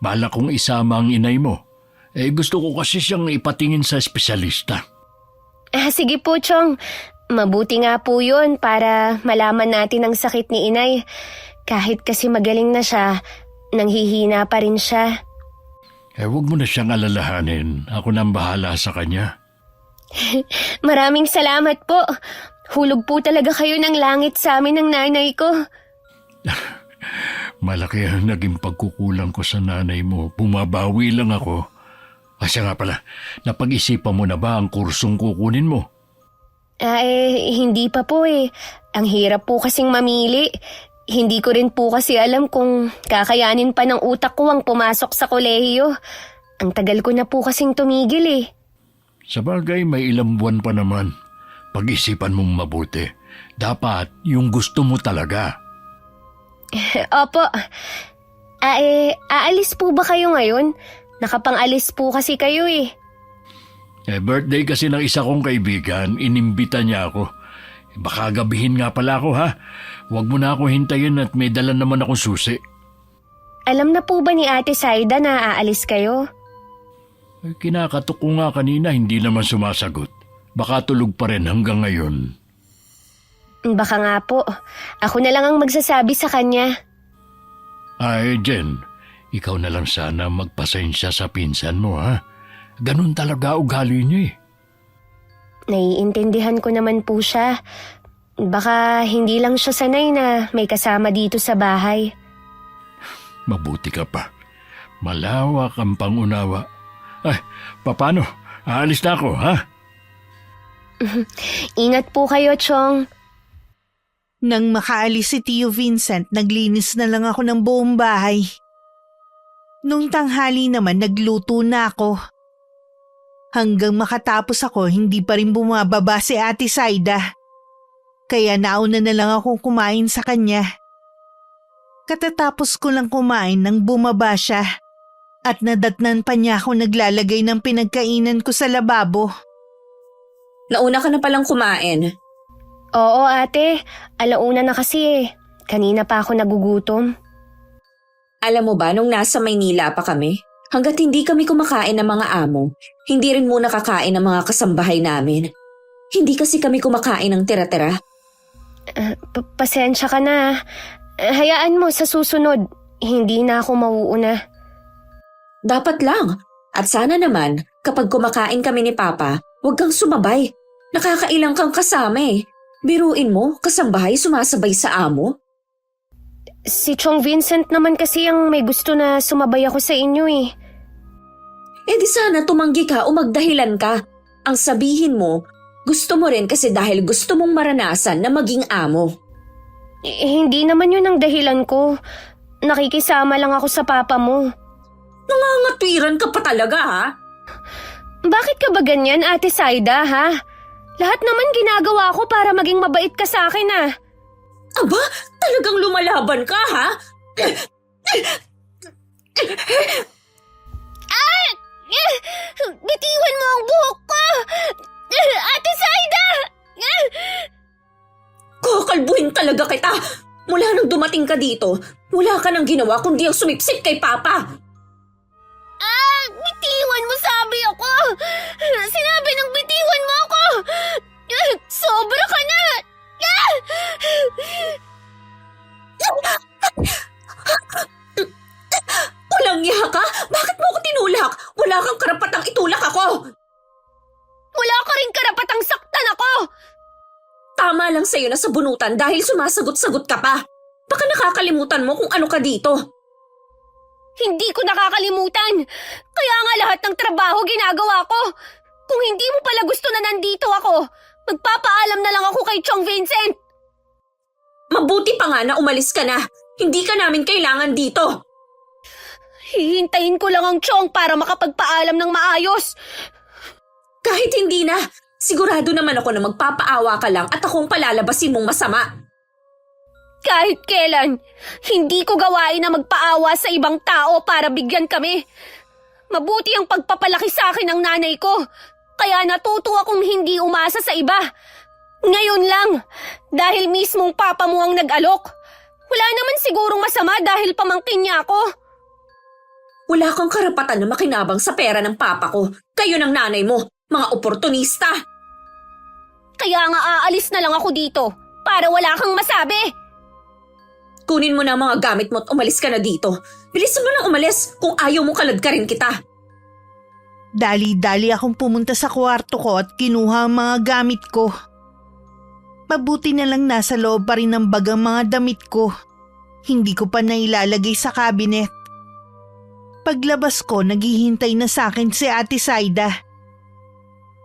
Balak kong isama ang inay mo. Gusto ko kasi siyang ipatingin sa espesyalista. Sige po, Chong. Mabuti nga po yun para malaman natin ang sakit ni inay. Kahit kasi magaling na siya, nanghihina pa rin siya. Huwag mo na siyang alalahanin. Ako nang bahala sa kanya. Maraming salamat po. Hulog po talaga kayo ng langit sa amin ng nanay ko. Malaki ang naging pagkukulang ko sa nanay mo. Bumabawi lang ako. Siya nga pala, napag-isipan mo na ba ang kursong kukunin mo? Hindi pa po eh. Ang hirap po kasing mamili. Hindi ko rin po kasi alam kung kakayanin pa ng utak ko ang pumasok sa kolehiyo. Ang tagal ko na po kasing tumigil eh. Sabagay, may ilang buwan pa naman. Pag-isipan mong mabuti. Dapat yung gusto mo talaga. Opo. Aalis po ba kayo ngayon? Nakapang-alis po kasi kayo eh. Birthday kasi ng isa kong kaibigan, inimbita niya ako. Baka gabihin nga pala ako ha. Huwag mo na ako hintayin at may dala naman akong susi. Alam na po ba ni Ate Saida na aalis kayo? Kinakatok ko nga kanina, hindi naman sumasagot. Baka tulog pa rin hanggang ngayon. Baka nga po. Ako na lang ang magsasabi sa kanya. Jen, ikaw na lang sana magpasensya sa pinsan mo ha. Ganun talaga ugali niya eh. Naiintindihan ko naman po siya. Baka hindi lang siya sanay na may kasama dito sa bahay. Mabuti ka pa. Malawak ang pangunawa. Paano? Aalis na ako ha? Ingat po kayo, Chong. Nang makaalis si Tio Vincent, naglinis na lang ako ng buong bahay. Nung tanghali naman, nagluto na ako. Hanggang makatapos ako, hindi pa rin bumababa si Ate Saida. Kaya nauna na lang akong kumain sa kanya. Katatapos ko lang kumain nang bumaba siya. At nadatnan pa niya ako naglalagay ng pinagkainan ko sa lababo. Nauna ka na palang kumain. Oo, ate. Alauna na kasi eh. Kanina pa ako nagugutom. Alam mo ba, nung nasa Maynila pa kami, hanggat hindi kami kumakain ng mga amo, hindi rin muna kakain ng mga kasambahay namin. Hindi kasi kami kumakain ng tira-tira. Pasensya ka na. Hayaan mo sa susunod. Hindi na ako mauuna. Dapat lang. At sana naman, kapag kumakain kami ni Papa, huwag kang sumabay. Nakakailang kang kasama eh. Biruin mo, kasambahay sumasabay sa amo. Si Chong Vincent naman kasi ang may gusto na sumabay ako sa inyo eh. Di sana tumanggi ka o magdahilan ka. Ang sabihin mo, gusto mo rin kasi dahil gusto mong maranasan na maging amo. Hindi naman yun ang dahilan ko. Nakikisama lang ako sa papa mo. Nangangatwiran ka pa talaga ha? Bakit ka ba ganyan, Ate Saida, ha? Lahat naman ginagawa ko para maging mabait ka sa akin, ah. Aba, talagang lumalaban ka ha? Bitiwan mo ang buhok ko! Ate Saida! Kakalbuhin talaga kita! Mula nang dumating ka dito, wala ka nang ginawa kundi ang sumipsip kay Papa. Bitiwan mo sabi ako! Sinabi ng bitiwan mo ako! Sobra ka na! Walang iya ka? Bakit mo ako tinulak? Wala kang karapatang itulak ako! Wala ka rin karapatang saktan ako! Tama lang sa'yo na sa bunutan dahil sumasagot-sagot ka pa. Baka nakakalimutan mo kung ano ka dito. Hindi ko nakakalimutan. Kaya nga lahat ng trabaho ginagawa ko. Kung hindi mo pala gusto na nandito ako, magpapaalam na lang ako kay Chong Vincent. Mabuti pa nga na umalis ka na. Hindi ka namin kailangan dito. Hihintayin ko lang ang Chong para makapagpaalam ng maayos. Kahit hindi na, sigurado naman ako na magpapaawa ka lang at akong palalabasin mong masama. Kahit kailan, hindi ko gawain na magpaawa sa ibang tao para bigyan kami. Mabuti ang pagpapalaki sa akin ng nanay ko, kaya natuto akong hindi umasa sa iba. Ngayon lang, dahil mismong papa mo ang nag-alok, Wala naman sigurong masama dahil pamangkin niya ako. Wala kang karapatan na makinabang sa pera ng papa ko. Kayo ng nanay mo, mga oportunista. Kaya nga aalis na lang ako dito para wala kang masabi. Kunin mo na ang mga gamit mo at umalis ka na dito. Bilisan mo na umalis kung ayaw mo kaladkarin kita. Dali-dali akong pumunta sa kwarto ko at kinuha ang mga gamit ko. Mabuti na lang nasa loob pa rin ng bag ang mga damit ko. Hindi ko pa nailalagay sa cabinet. Paglabas ko, naghihintay na sa akin si Ate Saida.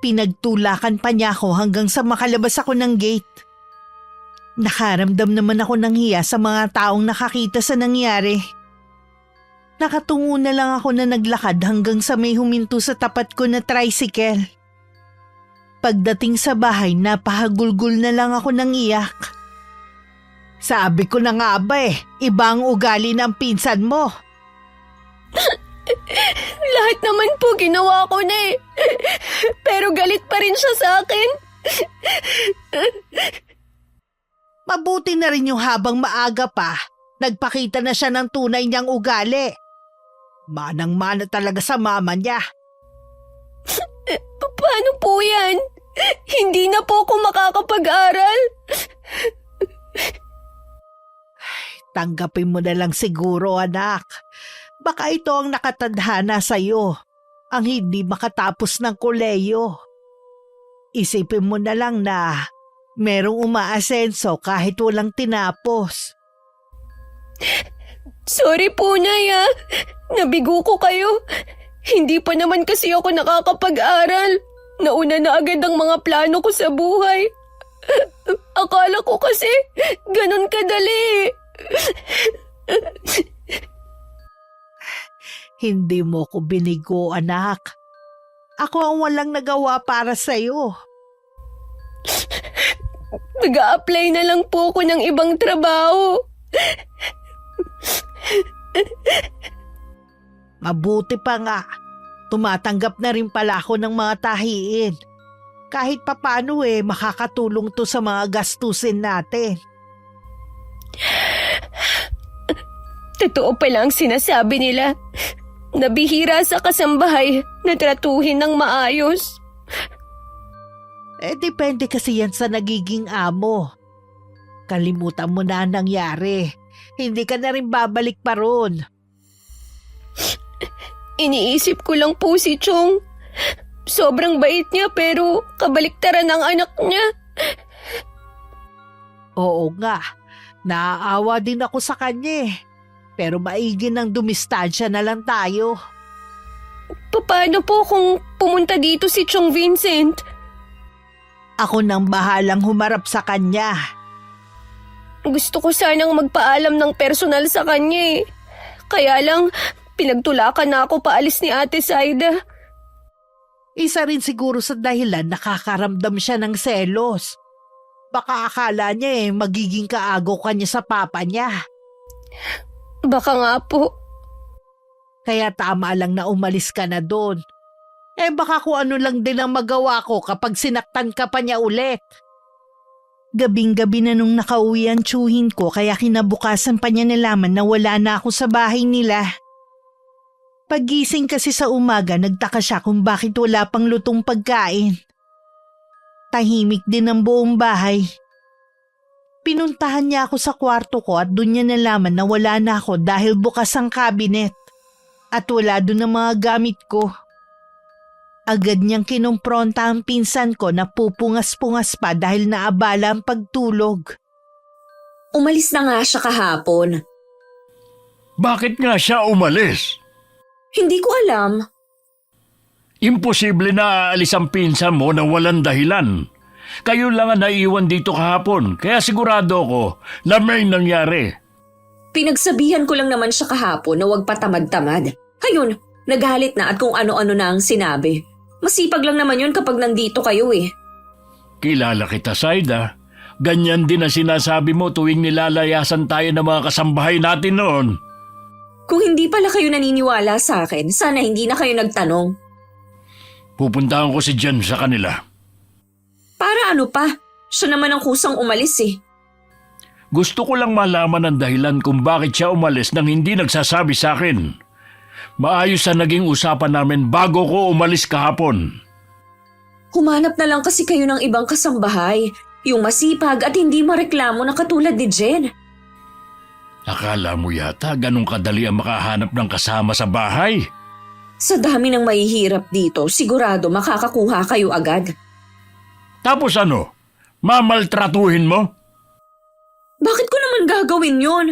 Pinagtulakan pa niya ako hanggang sa makalabas ako ng gate. Nakaramdam naman ako ng hiya sa mga taong nakakita sa nangyari. Nakatungo na lang ako na naglakad hanggang sa may huminto sa tapat ko na tricycle. Pagdating sa bahay, napahagulgul na lang ako ng iyak. Sabi ko na nga ba iba ang ugali ng pinsan mo. Lahat naman po ginawa ko na eh. Pero galit pa rin siya sa akin. Mabuti na rin yung habang maaga pa, nagpakita na siya ng tunay niyang ugali. Manang-mana talaga sa mama niya. Paano po yan? Hindi na po ako makakapag-aral. Tanggapin mo na lang siguro, anak. Baka ito ang nakatadhana sa'yo, ang hindi makatapos ng koleyo. Isipin mo na lang na merong umaasenso kahit walang tinapos. Sorry po, Nay. Nabigo ko kayo. Hindi pa naman kasi ako nakakapag-aral. Nauna na agad ang mga plano ko sa buhay. Akala ko kasi ganun kadali. Hindi mo ko binigo, anak. Ako ang walang nagawa para sa'yo. Mag-a-apply na lang po ako ng ibang trabaho. Mabuti pa nga. Tumatanggap na rin pala ako ng mga tahiin. Kahit papano makakatulong to sa mga gastusin natin. Totoo pala ang sinasabi nila. Nabihira sa kasambahay na tratuhin ng maayos. Depende kasi yan sa nagiging amo. Kalimutan mo na ang nangyari. Hindi ka na rin babalik pa ron. Iniisip ko lang po si Chong. Sobrang bait niya pero kabaliktaran ang anak niya. Oo nga, naaawa din ako sa kanya. Pero maigi ng dumistansya na lang tayo. Paano po kung pumunta dito si Chong Vincent? Ako nang bahalang humarap sa kanya. Gusto ko sanang magpaalam ng personal sa kanya eh. Kaya lang, pinagtulakan na ako paalis ni Ate Saida. Isa rin siguro sa dahilan nakakaramdam siya ng selos. Baka akala niya magiging kaagaw ka niya sa papa niya. Baka nga po. Kaya tama lang na umalis ka na doon. Baka kung ano lang din ang magawa ko kapag sinaktan ka pa niya ulit. Gabing-gabi na nung nakauwi ang tsuhin ko kaya kinabukasan pa niya nalaman na wala na ako sa bahay nila. Paggising kasi sa umaga nagtaka siya kung bakit wala pang lutong pagkain. Tahimik din ang buong bahay. Pinuntahan niya ako sa kwarto ko at doon niya nalaman na wala na ako dahil bukas ang cabinet at wala doon ang mga gamit ko. Agad niyang kinumpronta ang pinsan ko na pupungas-pungas pa dahil naabala ang pagtulog. Umalis na nga siya kahapon. Bakit nga siya umalis? Hindi ko alam. Imposible na aalis ang pinsan mo na walang dahilan. Kayo lang ang naiwan dito kahapon, kaya sigurado ko na may nangyari. Pinagsabihan ko lang naman siya kahapon na huwag patamad-tamad. Ayun, nagalit na at kung ano-ano na ang sinabi. Masipag lang naman yun kapag nandito kayo eh. Kilala kita, Saida. Ganyan din ang sinasabi mo tuwing nilalayasan tayo ng mga kasambahay natin noon. Kung hindi pala kayo naniniwala sa akin, sana hindi na kayo nagtanong. Pupuntahan ko si Jen sa kanila. Para ano pa? Siya naman ang kusang umalis eh. Gusto ko lang malaman ang dahilan kung bakit siya umalis nang hindi nagsasabi sa akin. Maayos ang naging usapan namin bago ko umalis kahapon. Humanap na lang kasi kayo ng ibang kasambahay, yung masipag at hindi mareklamo na katulad ni Jen. Akala mo yata ganun kadali ang makahanap ng kasama sa bahay? Sa dami ng mahihirap dito, sigurado makakakuha kayo agad. Tapos ano? Mamaltratuhin mo? Bakit ko naman gagawin yun?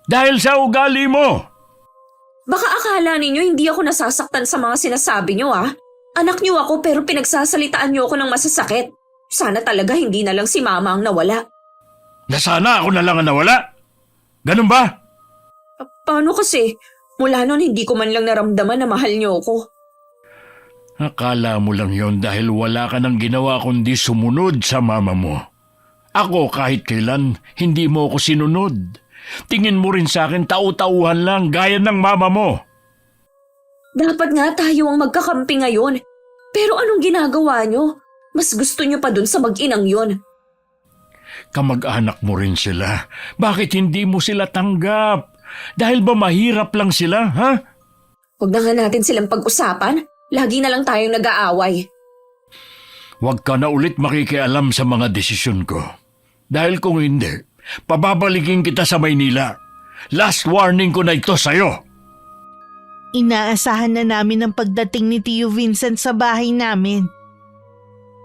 Dahil sa ugali mo! Baka akala ninyo hindi ako nasasaktan sa mga sinasabi nyo Anak nyo ako pero pinagsasalitaan nyo ako ng masasakit. Sana talaga hindi na lang si Mama ang nawala. Na sana ako na lang ang nawala? Ganun ba? Paano kasi? Mula noon hindi ko man lang naramdaman na mahal nyo ako. Akala mo lang yon dahil wala ka nang ginawa kundi sumunod sa mama mo. Ako kahit kailan, hindi mo ako sinunod. Tingin mo rin sa akin tau-tauhan lang gaya ng mama mo. Dapat nga tayo ang magkakampi ngayon. Pero anong ginagawa nyo? Mas gusto nyo pa dun sa mag-inang yon. Kamag-anak mo rin sila. Bakit hindi mo sila tanggap? Dahil ba mahirap lang sila, ha? Huwag na nga natin silang pag-usapan. Lagi na lang tayong nag-aaway. Huwag ka na ulit makikialam sa mga desisyon ko. Dahil kung hindi, pababalikin kita sa Maynila. Last warning ko na ito sa'yo. Inaasahan na namin ang pagdating ni Tio Vincent sa bahay namin.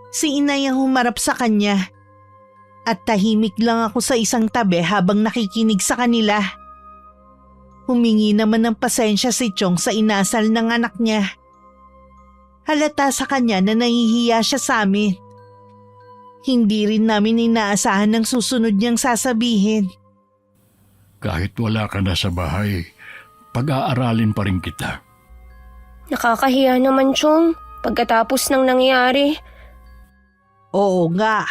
Si Inay ang humarap sa kanya. At tahimik lang ako sa isang tabi habang nakikinig sa kanila. Humingi naman ng pasensya si Chong sa inasal ng anak niya. Halata sa kanya na nahihiya siya sa amin. Hindi rin namin inaasahan ng susunod niyang sasabihin. Kahit wala ka na sa bahay, pag-aaralin pa rin kita. Nakakahiya naman, Chong, pagkatapos ng nangyari. Oo nga.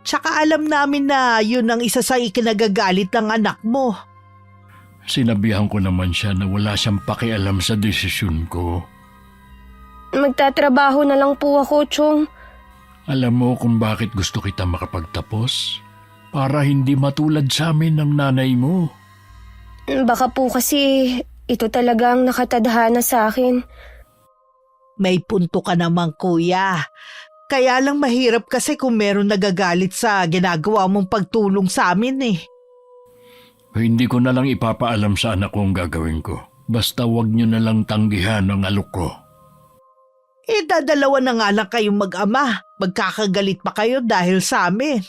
Tsaka alam namin na yun ang isa sa ikinagagalit ng anak mo. Sinabihan ko naman siya na wala siyang pakialam sa desisyon ko. Magtatrabaho na lang po ako, Chong. Alam mo kung bakit gusto kita makapagtapos? Para hindi matulad sa amin ng nanay mo. Baka po kasi ito talagang nakatadhana sa akin. May punto ka naman, kuya. Kaya lang mahirap kasi kung meron nagagalit sa ginagawa mong pagtulong sa amin eh. Hindi ko na lang ipapaalam sa anak ko ang gagawin ko. Basta wag niyo na lang tanggihan ang alok ko. Dadalawa na nga lang kayong mag-ama. Magkakagalit pa kayo dahil sa amin.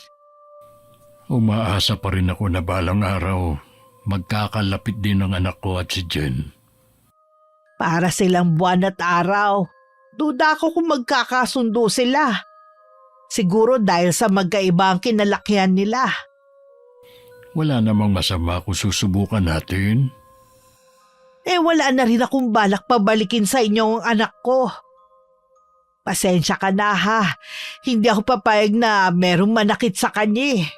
Umaasa pa rin ako na balang araw, magkakalapit din ang anak ko at si Jen. Para silang buwan at araw. Duda ko kung magkakasundo sila. Siguro dahil sa magkaiba ang kinalakihan nila. Wala namang masama kung susubukan natin. Wala na rin akong balak pabalikin sa inyo ang anak ko. Pasensya ka na ha. Hindi ako papayag na merong manakit sa kanya eh.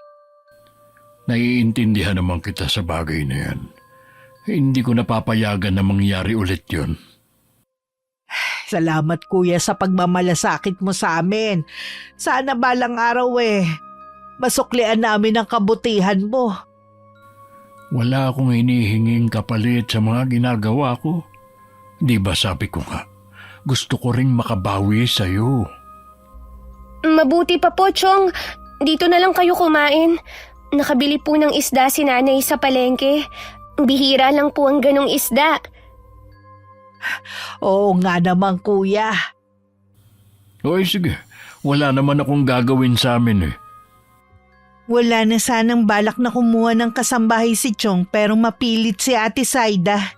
Naiintindihan naman kita sa bagay na yan. Hindi ko napapayagan na mangyari ulit yun. Salamat kuya sa pagmamalasakit mo sa amin. Sana balang araw masuklian namin ang kabutihan mo. Wala akong hinihinging kapalit sa mga ginagawa ko. Di ba sabi ko nga, gusto ko ring makabawi sa'yo. Mabuti pa po, Chong. Dito na lang kayo kumain. Nakabili po ng isda si nanay sa palengke. Bihira lang po ang ganong isda. Oo nga naman kuya. Oy sige, wala naman akong gagawin sa amin eh. Wala na sanang balak na kumuha ng kasambahay si Chong pero mapilit si Ate Saida.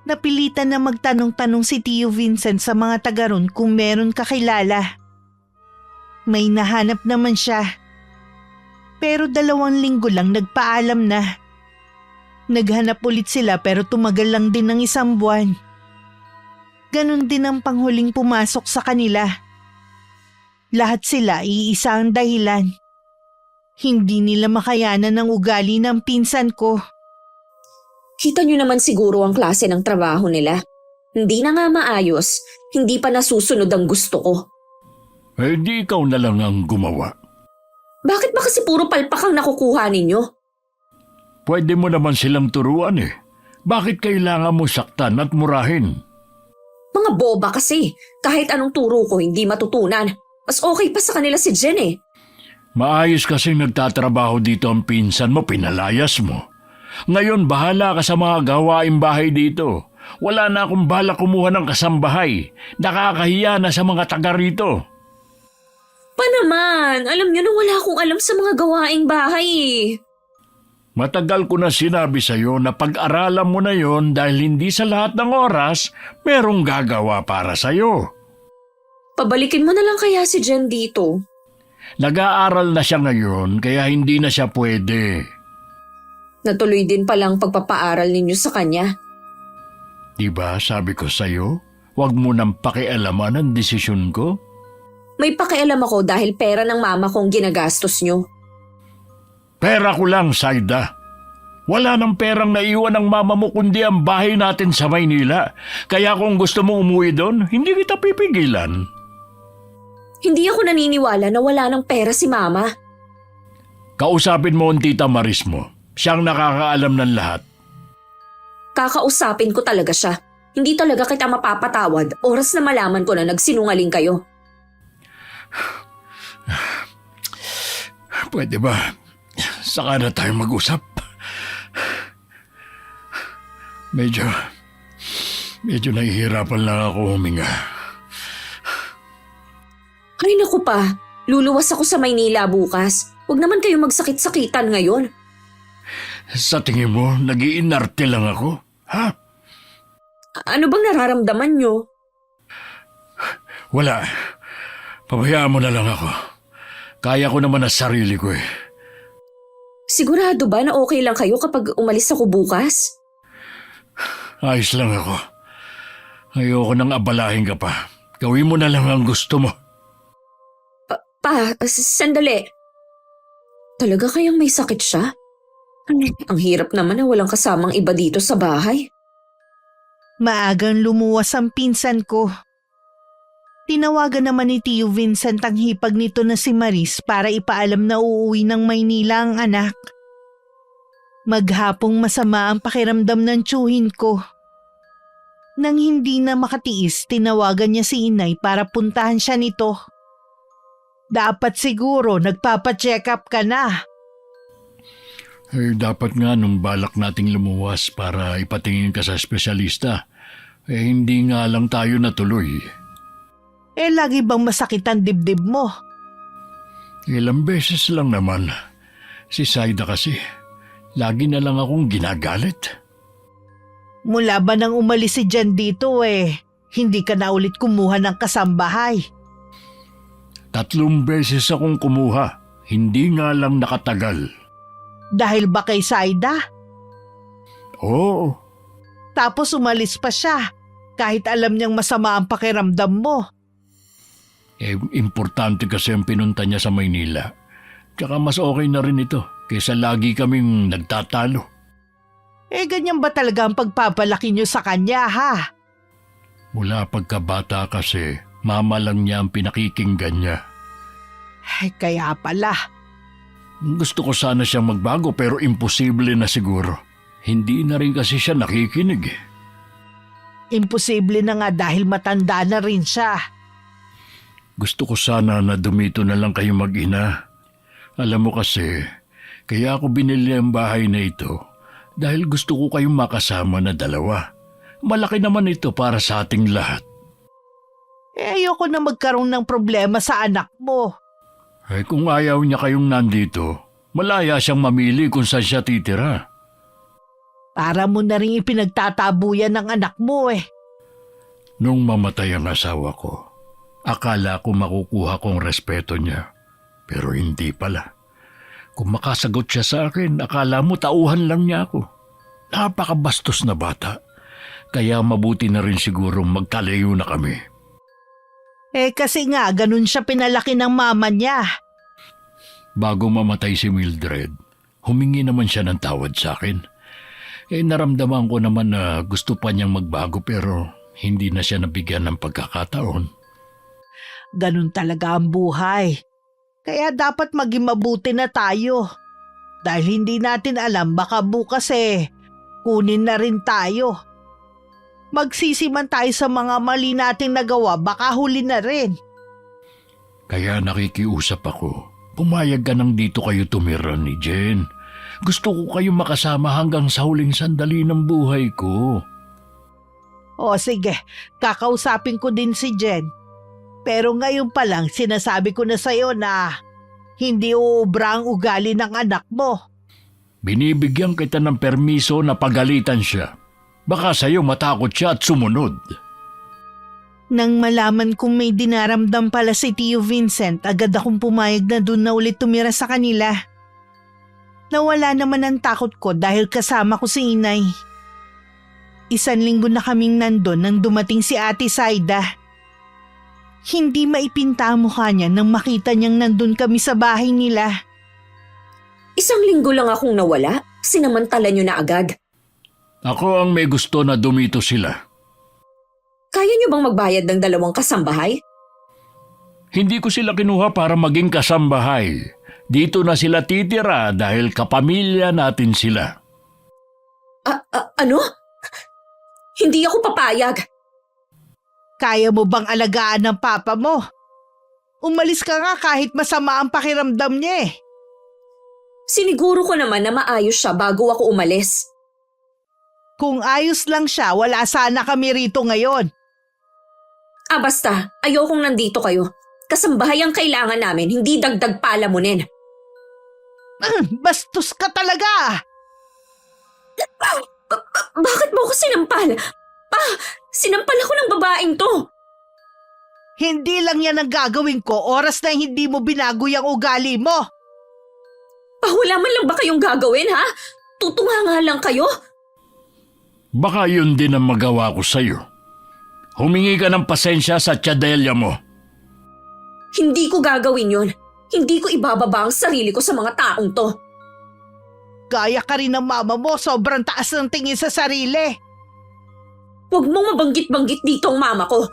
Napilitan na magtanong-tanong si Tio Vincent sa mga taga ron kung meron kakilala. May nahanap naman siya. Pero 2 linggo lang nagpaalam na. Naghanap ulit sila pero tumagal lang din ng 1 buwan. Ganon din ang panghuling pumasok sa kanila. Lahat sila iisa ang dahilan. Hindi nila makayanan ng ugali ng pinsan ko. Kita nyo naman siguro ang klase ng trabaho nila. Hindi na nga maayos, hindi pa nasusunod ang gusto ko. Eh di ikaw na lang ang gumawa. Bakit ba kasi puro palpak ang nakukuha ninyo? Pwede mo naman silang turuan eh. Bakit kailangan mo saktan at murahin? Mga boba kasi. Kahit anong turo ko hindi matutunan. Mas okay pa sa kanila si Jen eh. Maayos kasing nagtatrabaho dito ang pinsan mo, pinalayas mo. Ngayon bahala ka sa mga gawaing bahay dito. Wala na akong balak kumuha ng kasambahay. Nakakahiya na sa mga taga rito. Pa naman, alam niyo na wala akong alam sa mga gawaing bahay eh. Matagal ko na sinabi sa'yo na pag-aralan mo na yon dahil hindi sa lahat ng oras merong gagawa para sa'yo. Pabalikin mo na lang kaya si Jen dito. Nag-aaral na siya ngayon kaya hindi na siya pwede. Natuloy din palang pagpapaaral ninyo sa kanya. Diba sabi ko sa'yo, huwag mo nang pakialaman ang desisyon ko? May pakialam ako dahil pera ng mama kong ginagastos nyo. Pera ko lang, Saida. Wala nang perang naiwan ng mama mo kundi ang bahay natin sa Maynila. Kaya kung gusto mo umuwi doon, hindi kita pipigilan. Hindi ako naniniwala na wala ng pera si mama. Kausapin mo ang tita Maris mo. Siyang nakakaalam ng lahat. Kakausapin ko talaga siya. Hindi talaga kita mapapatawad oras na malaman ko na nagsinungaling kayo. Pwede ba? Saka na tayo mag-usap. Medyo nahihirapan lang ako huminga. Ay naku pa, luluwas ako sa Maynila bukas. Huwag naman kayo magsakit-sakitan ngayon. Sa tingin mo, nag-iinarte lang ako? Ha? Ano bang nararamdaman nyo? Wala. Pabayaan mo na lang ako. Kaya ko naman ang sarili ko eh. Sigurado ba na okay lang kayo kapag umalis ako bukas? Ayos lang ako. Ayoko nang abalahin ka pa. Gawin mo na lang ang gusto mo. Sandali. Talaga kayang may sakit siya? Ang hirap naman na walang kasamang iba dito sa bahay. Maagang lumuwas ang pinsan ko. Tinawagan naman ni Tio Vincent ang hipag nito na si Maris para ipaalam na uuwi ng Maynila ang anak. Maghapong masama ang pakiramdam ng tiyuhin ko. Nang hindi na makatiis, tinawagan niya si inay para puntahan siya nito. Dapat siguro nagpapacheck up ka na. Dapat nga nung balak nating lumuwas para ipatingin ka sa espesyalista. Hindi nga lang tayo natuloy. Lagi bang masakit ang dibdib mo? Ilang beses lang naman. Si Saida kasi, lagi na lang akong ginagalit. Mula ba nang umalis si Jan dito hindi ka na ulit kumuha ng kasambahay? 3 beses akong kumuha, hindi nga lang nakatagal. Dahil ba kay Saida? Oo, Tapos umalis pa siya, kahit alam niyang masama ang pakiramdam mo. importante kasi ang pinunta niya sa Maynila. Tsaka mas okay na rin ito kaysa lagi kaming nagtatalo. Ganyan ba talaga ang pagpapalaki niyo sa kanya, ha? Mula pagkabata kasi, mama lang niya ang pinakikinggan niya. Kaya pala. Gusto ko sana siyang magbago pero imposible na siguro. Hindi na rin kasi siya nakikinig eh. Imposible na nga dahil matanda na rin siya. Gusto ko sana na dumito na lang kayo mag-ina. Alam mo kasi, kaya ako binili ang bahay na ito dahil gusto ko kayong makasama na 2. Malaki naman ito para sa ating lahat. Ayoko na magkaroon ng problema sa anak mo. Kung ayaw niya kayong nandito, malaya siyang mamili kung saan siya titira. Para mo na rin ipinagtatabuyan ng anak mo Nung mamatay ang asawa ko, akala ko makukuha kong respeto niya. Pero hindi pala. Kung makasagot siya sa akin, akala mo tauhan lang niya ako. Napakabastos na bata. Kaya mabuti na rin siguro magkalayo na kami. Kasi nga, ganun siya pinalaki ng mama niya. Bago mamatay si Mildred, humingi naman siya ng tawad sa akin. Naramdaman ko naman na gusto pa niyang magbago pero hindi na siya nabigyan ng pagkakataon. Ganun talaga ang buhay. Kaya dapat maging mabuti na tayo. Dahil hindi natin alam baka bukas kunin na rin tayo. Magsisiman tayo sa mga mali nating nagawa, baka huli na rin. Kaya nakikiusap ako. Pumayag ka nang dito kayo tumira ni Jen. Gusto ko kayo makasama hanggang sa huling sandali ng buhay ko. O sige, kakausapin ko din si Jen. Pero ngayon pa lang sinasabi ko na sa'yo na hindi uubra ang ugali ng anak mo. Binibigyan kita ng permiso na pagalitan siya. Baka sa'yo matakot siya at sumunod. Nang malaman kong may dinaramdam pala si Tio Vincent, agad akong pumayag na doon na ulit tumira sa kanila. Nawala naman ang takot ko dahil kasama ko si Inay. 1 linggo na kaming nandun nang dumating si Ate Saida. Hindi maipinta ang mukha niya nang makita niyang nandun kami sa bahay nila. 1 linggo lang akong nawala, sinamantala niyo na agad. Ako ang may gusto na dumito sila. Kaya niyo bang magbayad ng 2 kasambahay? Hindi ko sila kinuha para maging kasambahay. Dito na sila titira dahil kapamilya natin sila. Ano? Hindi ako papayag. Kaya mo bang alagaan ng papa mo? Umalis ka nga kahit masama ang pakiramdam niya. Siniguro ko naman na maayos siya bago ako umalis. Kung ayos lang siya, wala sana kami rito ngayon. Basta, ayokong nandito kayo. Kasambahay ang kailangan namin, hindi dagdag palamunin. Bastos ka talaga! Bakit mo ako sinampal? Sinampal ako ng babaeng to. Hindi lang yan ang gagawin ko, oras na hindi mo binago yung ugali mo. Wala man lang ba kayong gagawin, ha? Tutunga nga lang kayo. Baka yun din ang magawa ko sa'yo. Humingi ka ng pasensya sa tiyadelya mo. Hindi ko gagawin yun. Hindi ko ibababa ang sarili ko sa mga taong to. Gaya ka rin ng mama mo, sobrang taas ng tingin sa sarili. Huwag mong mabanggit-banggit dito ang mama ko.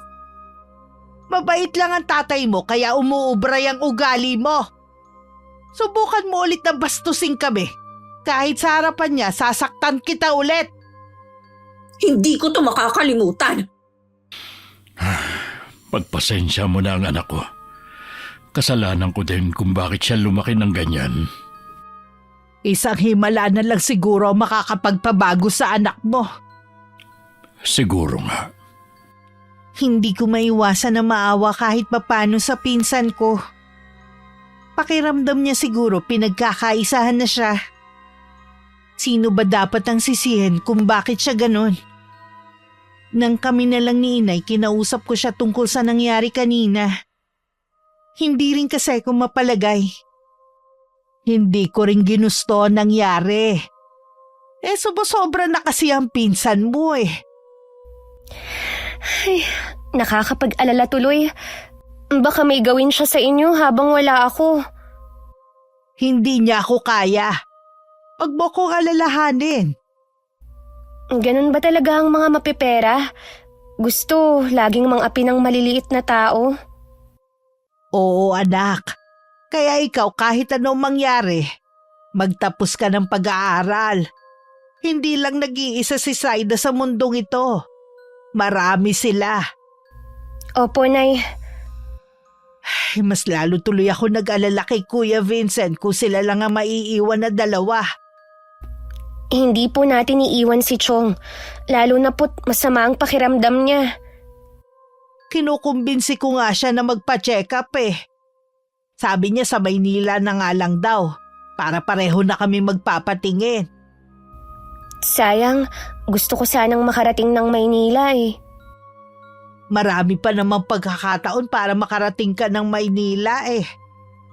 Mabait lang ang tatay mo kaya umuubra yung ugali mo. Subukan mo ulit na bastusin kami. Kahit sa harapan niya, sasaktan kita ulit. Hindi ko to makakalimutan. Pagpasensya mo na ang anak ko. Kasalanan ko din kung bakit siya lumaki ng ganyan. Isang himala na lang siguro makakapagpabago sa anak mo. Siguro nga. Hindi ko maiwasan na maawa kahit papano sa pinsan ko. Pakiramdam niya siguro pinagkakaisahan na siya. Sino ba dapat ang sisihin kung bakit siya ganon? Nang kami na lang ni Inay, kinausap ko siya tungkol sa nangyari kanina. Hindi rin kasi ko mapalagay. Hindi ko rin ginusto ang nangyari. Sobra na kasi ang pinsan mo . Ay, nakakapag-alala tuloy. Baka may gawin siya sa inyo habang wala ako. Hindi niya ako kaya. Huwag mo kong alalahanin. Ganun ba talaga ang mga mapipera? Gusto laging mang-api ng maliliit na tao? Oo anak. Kaya ikaw kahit anong mangyari, magtapos ka ng pag-aaral. Hindi lang nag-iisa si Saida sa mundong ito. Marami sila. Opo, Nay. Mas lalo tuloy ako nag-alala kay Kuya Vincent kung sila lang ang maiiwan na 2. Hindi po natin iiwan si Chong. Lalo na po't masama ang pakiramdam niya. Kinukumbinsi ko nga siya na magpa-check up . Sabi niya sa Maynila na nga lang daw, para pareho na kami magpapatingin. Sayang, gusto ko sanang makarating ng Maynila . Marami pa namang pagkakataon para makarating ka ng Maynila .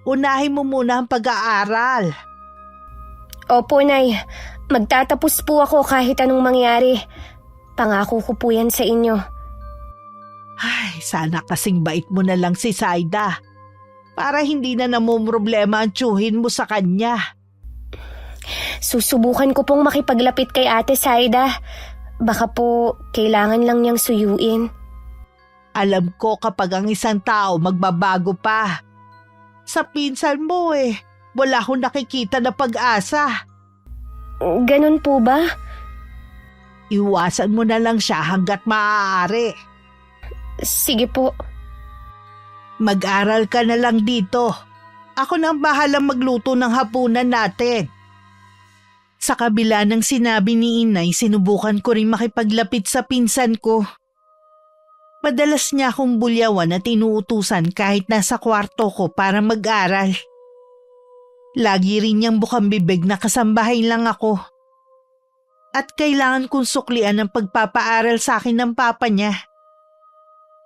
Unahin mo muna ang pag-aaral. Opo, Nay. Magtatapos po ako kahit anong mangyari. Pangako ko po yan sa inyo. Ay, sana kasing bait mo na lang si Saida. Para hindi na namumroblema ang tiyuhin mo sa kanya. Susubukan ko pong makipaglapit kay Ate Saida. Baka po kailangan lang niyang suyuin. Alam ko kapag ang isang tao magbabago pa, Sa pinsan mo eh. Wala akong nakikita na pag-asa. Ganun po ba? Iwasan mo na lang siya hanggat maaari. Sige po. Mag-aral ka na lang dito. Ako na ang bahalang magluto ng hapunan natin. Sa kabila ng sinabi ni Inay, sinubukan ko rin makipaglapit sa pinsan ko. Madalas niya akong bulyawan at inuutusan kahit nasa kwarto ko para mag-aral. Lagi rin niyang bukang bibig na kasambahay lang ako. At kailangan kong suklian ang pagpapaaral sa akin ng papa niya.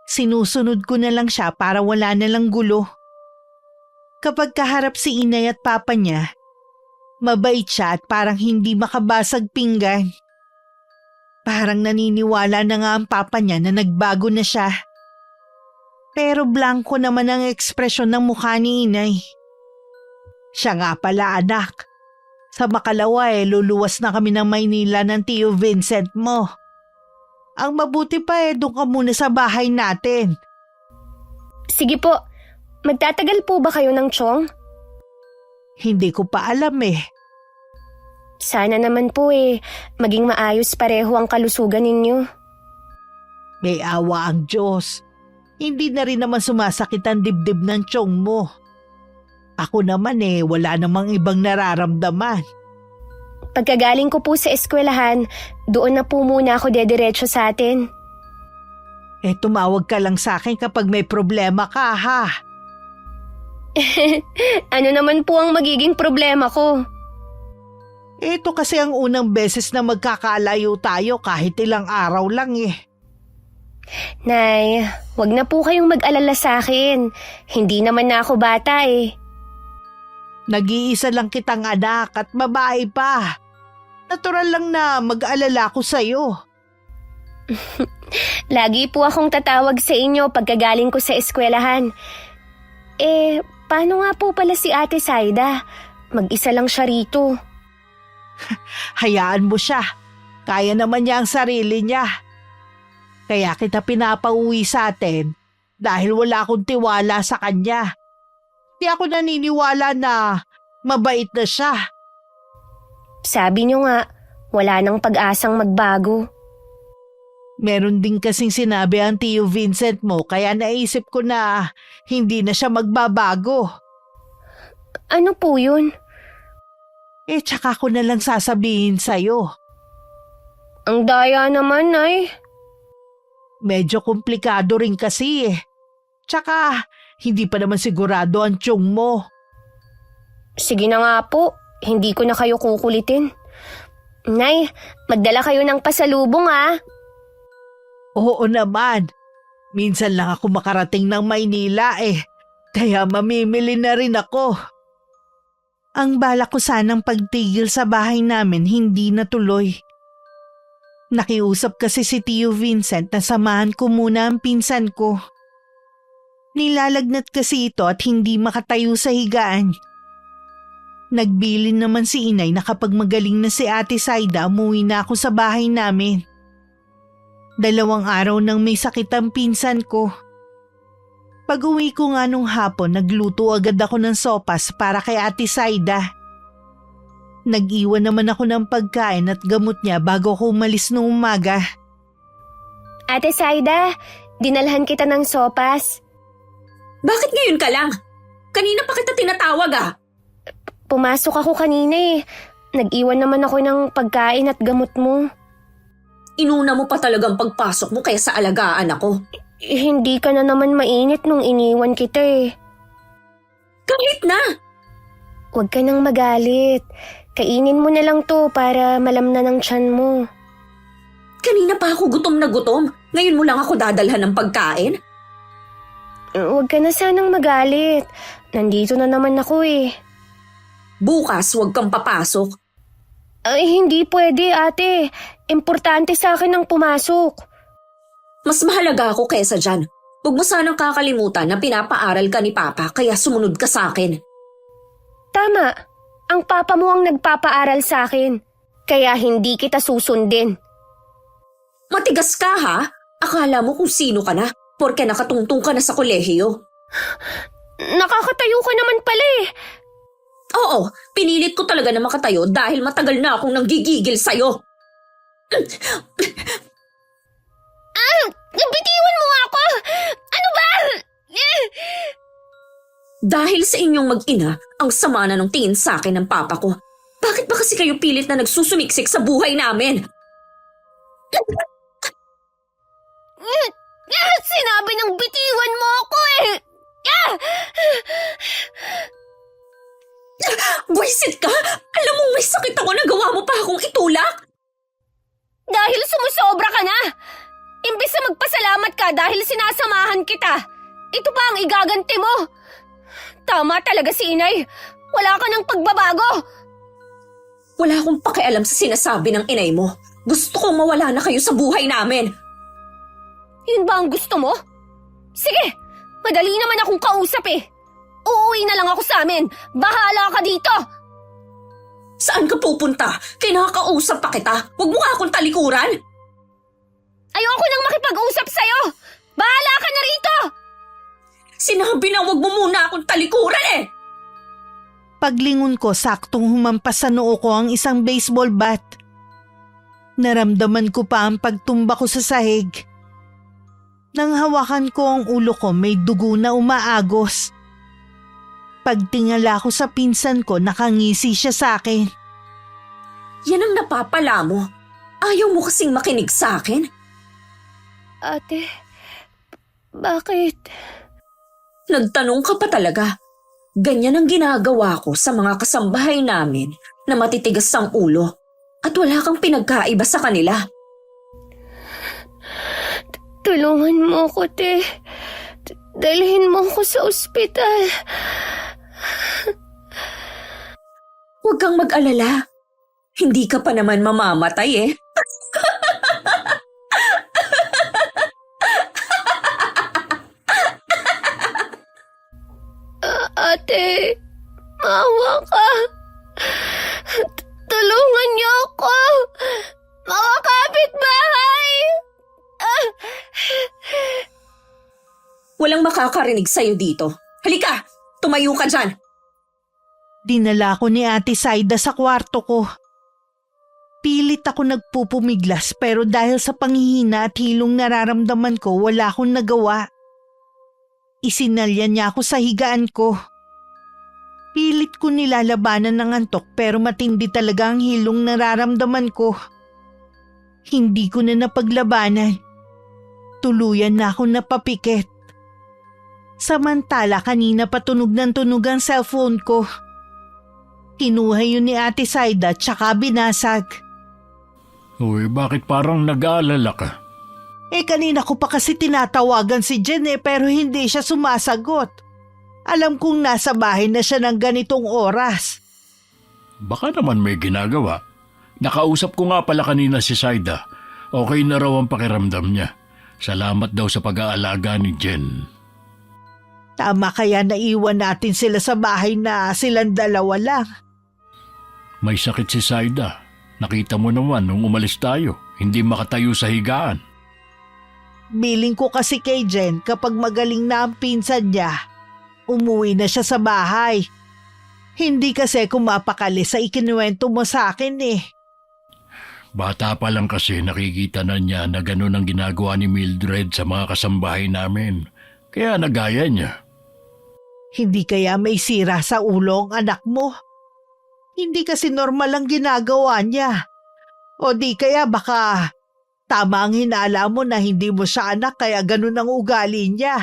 Sinusunod ko na lang siya para wala na lang gulo. Kapag kaharap si Inay at papa niya, mabait siya at parang hindi makabasag pinggan. Parang naniniwala na nga ang papa niya na nagbago na siya. Pero blanko naman ang ekspresyon ng mukha ni Inay. Siya nga pala anak. Sa makalawa luluwas na kami ng Maynila ng Tio Vincent mo. Ang mabuti pa doon ka muna sa bahay natin. Sige po. Magtatagal po ba kayo ng Chong? Hindi ko pa alam Sana naman po maging maayos pareho ang kalusugan ninyo. May awa ang Diyos. Hindi na rin naman sumasakit ang dibdib ng tiyong mo. Ako naman wala namang ibang nararamdaman. Pagkagaling ko po sa eskwelahan, doon na po muna ako dediretso sa atin. Tumawag ka lang sa akin kapag may problema ka ha. Ano naman po ang magiging problema ko? Ito kasi ang unang beses na magkakalayo tayo kahit ilang araw lang Nay, wag na po kayong mag-alala sa akin. Hindi naman na ako bata Nag-iisa lang kitang anak at babae pa. Natural lang na mag-alala ko sa'yo. Lagi po akong tatawag sa inyo pagkagaling ko sa eskwelahan. Paano nga po pala si Ate Saida? Mag-isa lang siya rito. Hayaan mo siya. Kaya naman niya ang sarili niya. Kaya kita pinapauwi sa atin dahil wala akong tiwala sa kanya. Di ako naniniwala na mabait na siya. Sabi niyo nga, wala nang pag-asang magbago. Meron din kasing sinabi ang Tio Vincent mo kaya naisip ko na hindi na siya magbabago. Ano po yun? Tsaka ko na lang sasabihin sa'yo. Ang daya naman, Nay. Medyo komplikado rin kasi Tsaka, hindi pa naman sigurado ang tiyong mo. Sige na nga po, hindi ko na kayo kukulitin. Nay, magdala kayo ng pasalubong Oo naman. Minsan lang ako makarating ng Maynila kaya mamimili na rin ako. Ang balak ko sanang pagtigil sa bahay namin hindi natuloy. Nakiusap kasi si Tio Vincent na samahan ko muna ang pinsan ko. Nilalagnat kasi ito at hindi makatayo sa higaan. Nagbilin naman si Inay na kapag magaling na si Ate Saida, umuwi na ako sa bahay namin. 2 araw nang may sakit ang pinsan ko. Pag-uwi ko nga nung hapon, nagluto agad ako ng sopas para kay Ate Saida. Nag-iwan naman ako ng pagkain at gamot niya bago ako umalis noong umaga. Ate Saida, dinalhan kita ng sopas. Bakit ngayon ka lang? Kanina pa kita tinatawag Pumasok ako kanina Nag-iwan naman ako ng pagkain at gamot mo. Inuna mo pa talagang pagpasok mo kaya sa alagaan ako. Hindi ka na naman mainit nung iniwan kita Kahit na! Huwag ka nang magalit. Kainin mo na lang to para malamnan ng tiyan mo. Kanina pa ako gutom na gutom. Ngayon mo lang ako dadalhan ng pagkain? Huwag ka na sanang magalit. Nandito na naman ako Bukas huwag kang papasok. Ay, hindi pwede ate. Importante sa akin ang pumasok. Mas mahalaga ako kesa dyan. Huwag mo sanang kakalimutan na pinapaaral ka ni Papa kaya sumunod ka sa akin. Tama. Ang papa mo ang nagpapaaral sa akin. Kaya hindi kita susundin. Matigas ka Akala mo kung sino ka na porke nakatungtong ka na sa kolehiyo. Nakakatayo ka naman pala eh. Oo, pinilit ko talaga na makatayo dahil matagal na akong nanggigigil sa'yo. Bitiwan mo nga ako! Ano ba? Dahil sa inyong mag-ina, ang sama na ng tingin sa akin ng papa ko. Bakit ba kasi kayo pilit na nagsusumiksik sa buhay namin? Sinabi ng bitiwan mo ako eh! Buisit ka! Alam mo may sakit ako na gawa mo pa akong itulak! Dahil sumusobra ka na! Imbis na magpasalamat ka dahil sinasamahan kita, ito pa ang igaganti mo! Tama talaga si inay! Wala ka ng pagbabago! Wala akong pakialam sa sinasabi ng inay mo. Gusto kong mawala na kayo sa buhay namin. Yun ba ang gusto mo? Sige, madali naman akong kausap eh. Uuwi na lang ako sa amin. Bahala ka dito! Saan ka pupunta? Kinakausap pa kita. Huwag mo nga akong talikuran. Ayoko nang makipag-usap sa'yo! Bahala ka na rito! Sinabi na huwag mo muna akong talikuran eh! Paglingon ko, saktong humampas sa noo ko ang isang baseball bat. Naramdaman ko pa ang pagtumba ko sa sahig. Nang hawakan ko ang ulo ko, may dugo na umaagos. Pagtingala ko sa pinsan ko, nakangisi siya sa akin. Yan ang napapala mo. Ayaw mo kasing makinig sa akin. Ate, bakit? Nagtanong ka pa talaga. Ganyan ang ginagawa ko sa mga kasambahay namin na matitigas ang ulo at wala kang pinagkaiba sa kanila. Tulungan mo ko, te. Dalhin mo ko sa ospital. Huwag kang mag-alala. Hindi ka pa naman mamamatay eh. Ate, maawa ka. Tulungan niyo ako. Mga kapitbahay. Walang makakarinig sa'yo dito. Halika, tumayo ka dyan. Dinala ko ni Ate Saida sa kwarto ko. Pilit ako nagpupumiglas pero dahil sa panghihina at hilong nararamdaman ko, wala akong nagawa. Isinalya niya ako sa higaan ko. Pilit ko nilalabanan ng antok pero matindi talaga ang hilong nararamdaman ko. Hindi ko na napaglabanan. Tuluyan na ako napapikit. Samantala kanina pa tunog ng tunog ang cellphone ko. Kinuha yun ni Ate Saida tsaka binasag. Uy, bakit parang nag-aalala ka? Kanina ko pa kasi tinatawagan si Jen pero hindi siya sumasagot. Alam kong nasa bahay na siya ng ganitong oras. Baka naman may ginagawa. Nakausap ko nga pala kanina si Saida. Okay na raw ang pakiramdam niya. Salamat daw sa pag-aalaga ni Jen. Tama kaya naiwan natin sila sa bahay na silang dalawa lang. May sakit si Saida. Nakita mo naman nung umalis tayo. Hindi makatayo sa higaan. Biling ko kasi kay Jen kapag magaling na ang pinsan niya, umuwi na siya sa bahay. Hindi kasi kumapakali sa ikinuwento mo sa akin eh. Bata pa lang kasi nakikita na niya na ganun ang ginagawa ni Mildred sa mga kasambahay namin. Kaya nagaya niya. Hindi kaya may sira sa ulo ang anak mo? Hindi kasi normal ang ginagawa niya. O di kaya baka tama ang hinala mo na hindi mo siya anak kaya ganun ang ugali niya.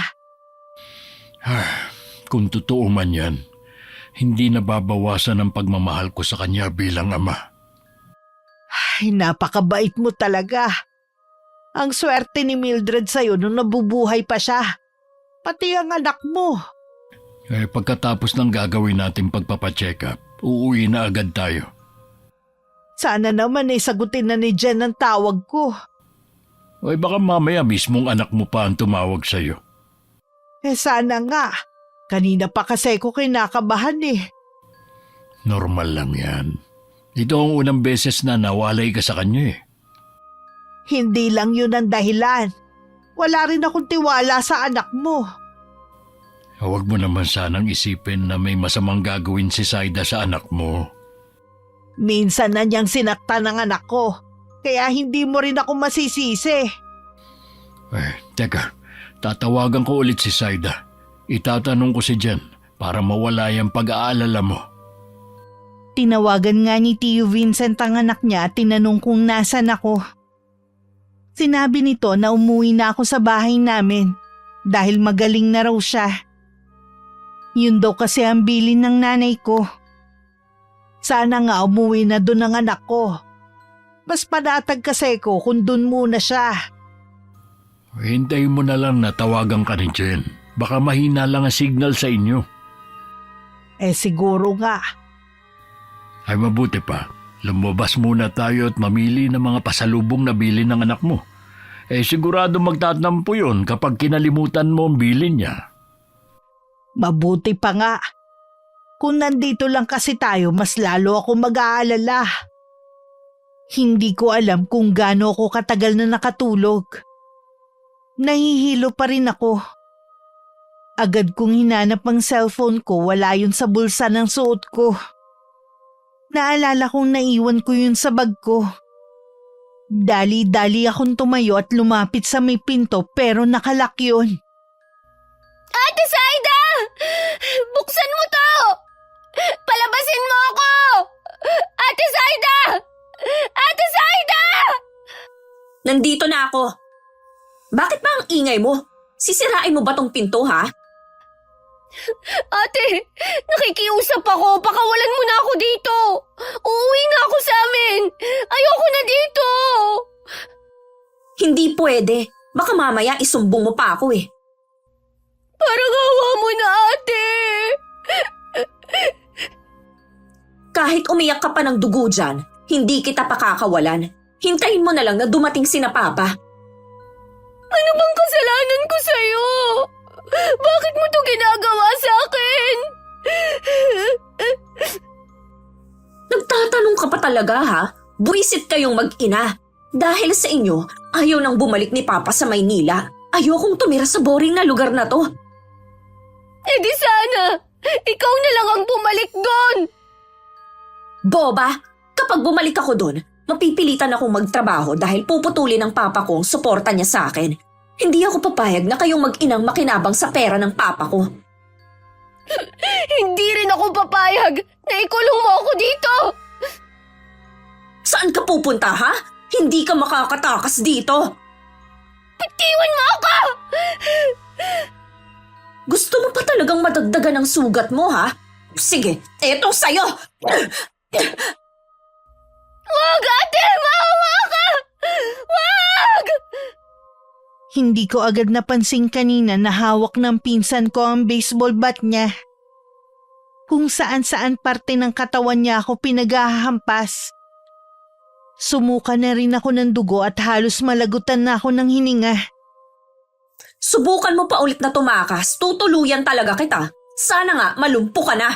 Kung totoo man yan, hindi nababawasan ang pagmamahal ko sa kanya bilang ama. Ay, napakabait mo talaga. Ang swerte ni Mildred sa'yo nung nabubuhay pa siya. Pati ang anak mo. Pagkatapos ng gagawin natin pagpapacheck up, uuwi na agad tayo. Sana naman sagutin na ni Jen ang tawag ko. Baka mamaya mismong anak mo pa ang tumawag sa'yo. Sana nga. Kanina pa kasi ko kinakabahan eh. Normal lang yan. Ito ang unang beses na nawalay ka sa kanya eh. Hindi lang yun ang dahilan. Wala rin akong tiwala sa anak mo. Huwag mo naman sanang isipin na may masamang gagawin si Saida sa anak mo. Minsan na niyang sinaktan ng anak ko, kaya hindi mo rin ako masisisi. Teka, tatawagan ko ulit si Saida. Itatanong ko si Jen para mawala yung pag-aalala mo. Tinawagan nga ni Tio Vincent ang anak niya at tinanong kung nasan ako. Sinabi nito na umuwi na ako sa bahay namin dahil magaling na raw siya. Yun daw kasi ang bilin ng nanay ko. Sana nga umuwi na doon ang anak ko. Mas panatag kasi ko kung doon muna siya. Hintayin mo na lang na tawagan ka ni Jen. Baka mahina lang ang signal sa inyo. Siguro nga. Ay mabuti pa, lumabas muna tayo at mamili ng mga pasalubong na bilin ng anak mo. Sigurado magtatampo yun kapag kinalimutan mo ang bilin niya. Mabuti pa nga. Kung nandito lang kasi tayo, mas lalo ako mag-aalala. Hindi ko alam kung gaano ako katagal na nakatulog. Nahihilo pa rin ako. Agad kong hinanap ang cellphone ko, wala yun sa bulsa ng suot ko. Naalala kong naiwan ko yun sa bag ko. Dali-dali akong tumayo at lumapit sa may pinto pero nakalak yun. Ate Saida! Buksan mo to! Palabasin mo ako! Ate Saida! Ate Saida! Nandito na ako. Bakit ba ang ingay mo? Sisirain mo ba tong pinto, ha? Ate, nakikiusap ako. Pakawalan mo na ako dito. Uuwi na ako sa amin. Ayoko na dito. Hindi pwede. Baka mamaya isumbong mo pa ako eh. Parang awa mo na, ate. Kahit umiyak ka pa ng dugo dyan, hindi kita pakakawalan. Hintayin mo na lang na dumating sina Papa. Ano bang kasalanan ko sa'yo? Bakit mo to ginagawa sa akin? Nagtatanong ka pa talaga, ha? Buwisit kayong mag-ina. Dahil sa inyo, ayaw nang bumalik ni Papa sa Maynila. Ayokong tumira sa boring na lugar na to. Eh di sana, ikaw na lang ang bumalik doon. Boba, kapag bumalik ako doon, mapipilitan akong magtrabaho dahil puputulin ng Papa ko ang suporta niya sa akin. Hindi ako papayag na kayong mag-inang makinabang sa pera ng Papa ko. Hindi rin ako papayag na ikulong mo ako dito. Saan ka pupunta, ha? Hindi ka makakatakas dito. Bitiwan mo ako! Gusto mo pa talagang madagdagan ang sugat mo, ha? Sige, eto sa'yo! Wag, ate! Maawa ka! Wag! Hindi ko agad napansin kanina na hawak ng pinsan ko ang baseball bat niya. Kung saan-saan parte ng katawan niya ako pinaghahampas. Sumuka na rin ako ng dugo at halos malagutan na ako ng hininga. Subukan mo pa ulit na tumakas, tutuluyan talaga kita. Sana nga malumpo ka na.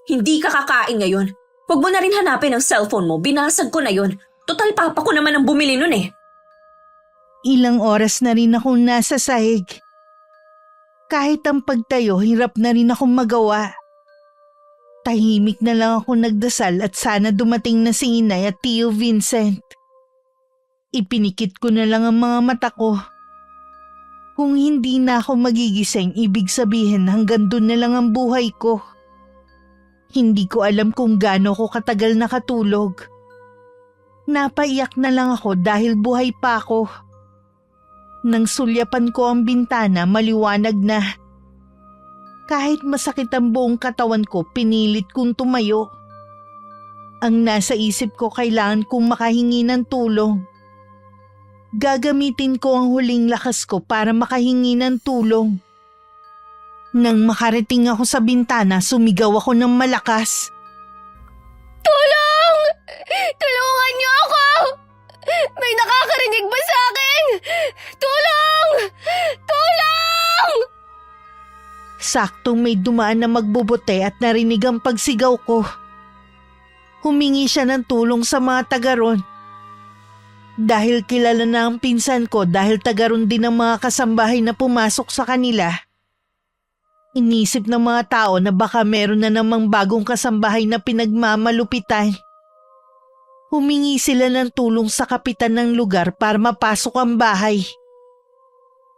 Hindi ka kakain ngayon. Huwag mo na rin hanapin ang cellphone mo, binasag ko na yun. Total Papa ko naman ang bumili nun eh. Ilang oras na rin akong nasa sahig. Kahit ang pagtayo, hirap na rin akong magawa. Tahimik na lang ako nagdasal at sana dumating na si Inay at Tio Vincent. Ipinikit ko na lang ang mga mata ko. Kung hindi na ako magigising, ibig sabihin hanggang doon na lang ang buhay ko. Hindi ko alam kung gaano ko katagal nakatulog. Napaiyak na lang ako dahil buhay pa ako. Nang sulyapan ko ang bintana, maliwanag na. Kahit masakit ang buong katawan ko, pinilit kong tumayo. Ang nasa isip ko, kailangan kong makahingi ng tulong. Gagamitin ko ang huling lakas ko para makahingi ng tulong. Nang makarating ako sa bintana, sumigaw ako ng malakas. Tulong! Tulungan niyo ako! May nakakarinig ba sa akin? Tulong! Tulong! Saktong may dumaan na magbubote at narinig ang pagsigaw ko. Humingi siya ng tulong sa mga taga ron. Dahil kilala na ang pinsan ko dahil taga ron din ang mga kasambahay na pumasok sa kanila. Inisip ng mga tao na baka meron na namang bagong kasambahay na pinagmamalupitan. Humingi sila ng tulong sa kapitan ng lugar para mapasok ang bahay.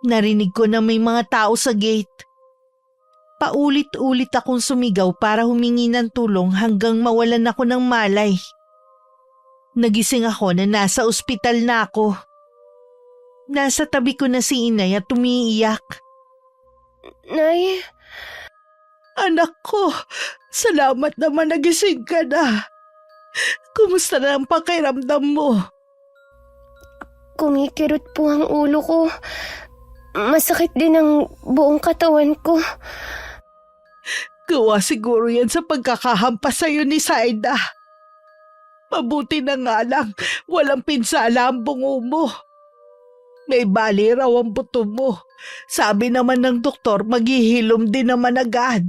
Narinig ko na may mga tao sa gate. Paulit-ulit akong sumigaw para humingi ng tulong hanggang mawalan ako ng malay. Nagising ako na nasa ospital na ako. Nasa tabi ko na si inay at umiiyak. Nay, Anak ko, salamat naman nagising ka na. Kumusta na ang pakiramdam mo? kumikirot po ang ulo ko. Masakit din ang buong katawan ko. Gawa siguro yan sa pagkakahampas sa'yo ni Saida. Mabuti na nga lang, walang pinsala ang bungo mo. May bali raw ang buto mo. Sabi naman ng doktor, maghihilom din naman agad.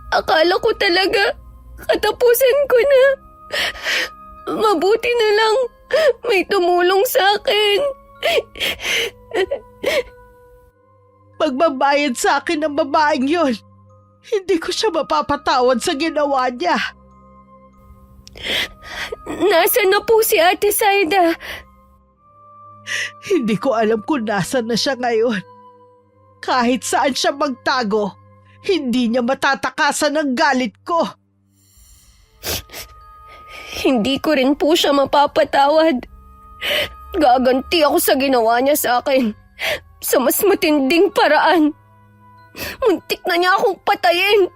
Akala ko talaga, katapusan ko na. Mabuti na lang, may tumulong sa akin. Magbabayad sa akin ng babaeng yon. Hindi ko siya mapapatawad sa ginawa niya. Nasaan na po si Ate Saida? Hindi ko alam kung nasan na siya ngayon. Kahit saan siya magtago, hindi niya matatakasan ang galit ko. Hindi ko rin po siya mapapatawad. Gaganti ako sa ginawa niya sa akin. Sa mas matinding paraan. Muntik na niya akong patayin.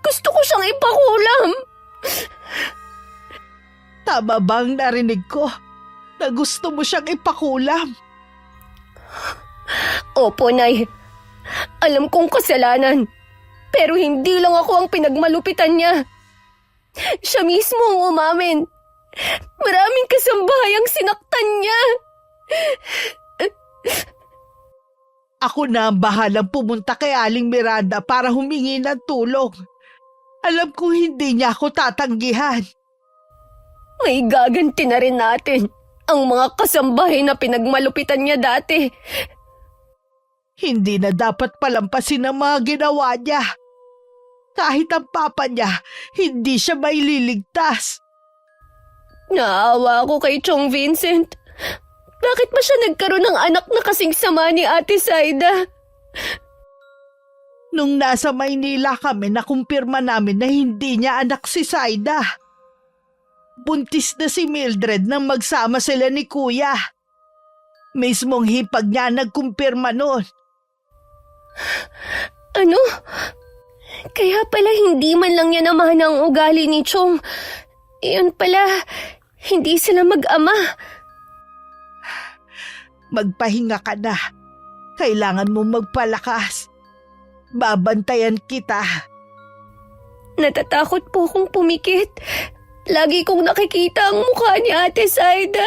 Gusto ko siyang ipakulam. Tama bang narinig ko na gusto mo siyang ipakulam? Opo, Nay. Alam kong kasalanan. Pero hindi lang ako ang pinagmalupitan niya. Siya mismo ang umamin. Maraming kasambahay ang sinaktan niya. Ako na ang bahalang pumunta kay Aling Miranda para humingi ng tulong. Alam kong hindi niya ako tatanggihan. May gaganti na rin natin ang mga kasambahay na pinagmalupitan niya dati. Hindi na dapat palampasin ang mga ginawa niya. Kahit ang papa niya, hindi siya maililigtas. Naawa ako kay Chong Vincent. Bakit ba siya nagkaroon ng anak na kasing sama ni Ate Saida? Nung nasa Maynila kami, nakumpirma namin na hindi niya anak si Saida. Buntis na si Mildred nang magsama sila ni Kuya. Mismong hipag niya nagkumpirma noon. Ano? Kaya pala hindi man lang niya naman ang ugali ni Chong. Iyon pala, hindi sila mag-ama. Magpahinga ka na. Kailangan mo magpalakas. Babantayan kita. Natatakot po akong pumikit. Lagi kong nakikita ang mukha ni Ate Saida.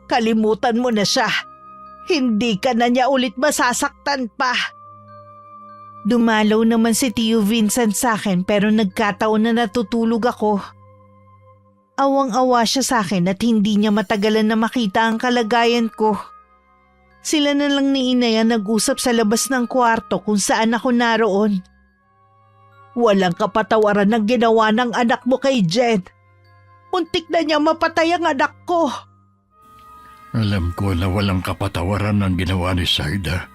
Kalimutan mo na siya. Hindi ka na niya ulit masasaktan pa. Dumalaw naman si Tio Vincent sa akin pero nagkataon na natutulog ako. Awang-awa siya sa akin at hindi niya matagalan na makita ang kalagayan ko. Sila na lang ni Inay ang nag-usap sa labas ng kwarto kung saan ako naroon. Walang kapatawaran ng ginawa ng anak mo kay Jen. Muntik na niya mapatay ang anak ko. Alam ko na walang kapatawaran ang ginawa ni Saida,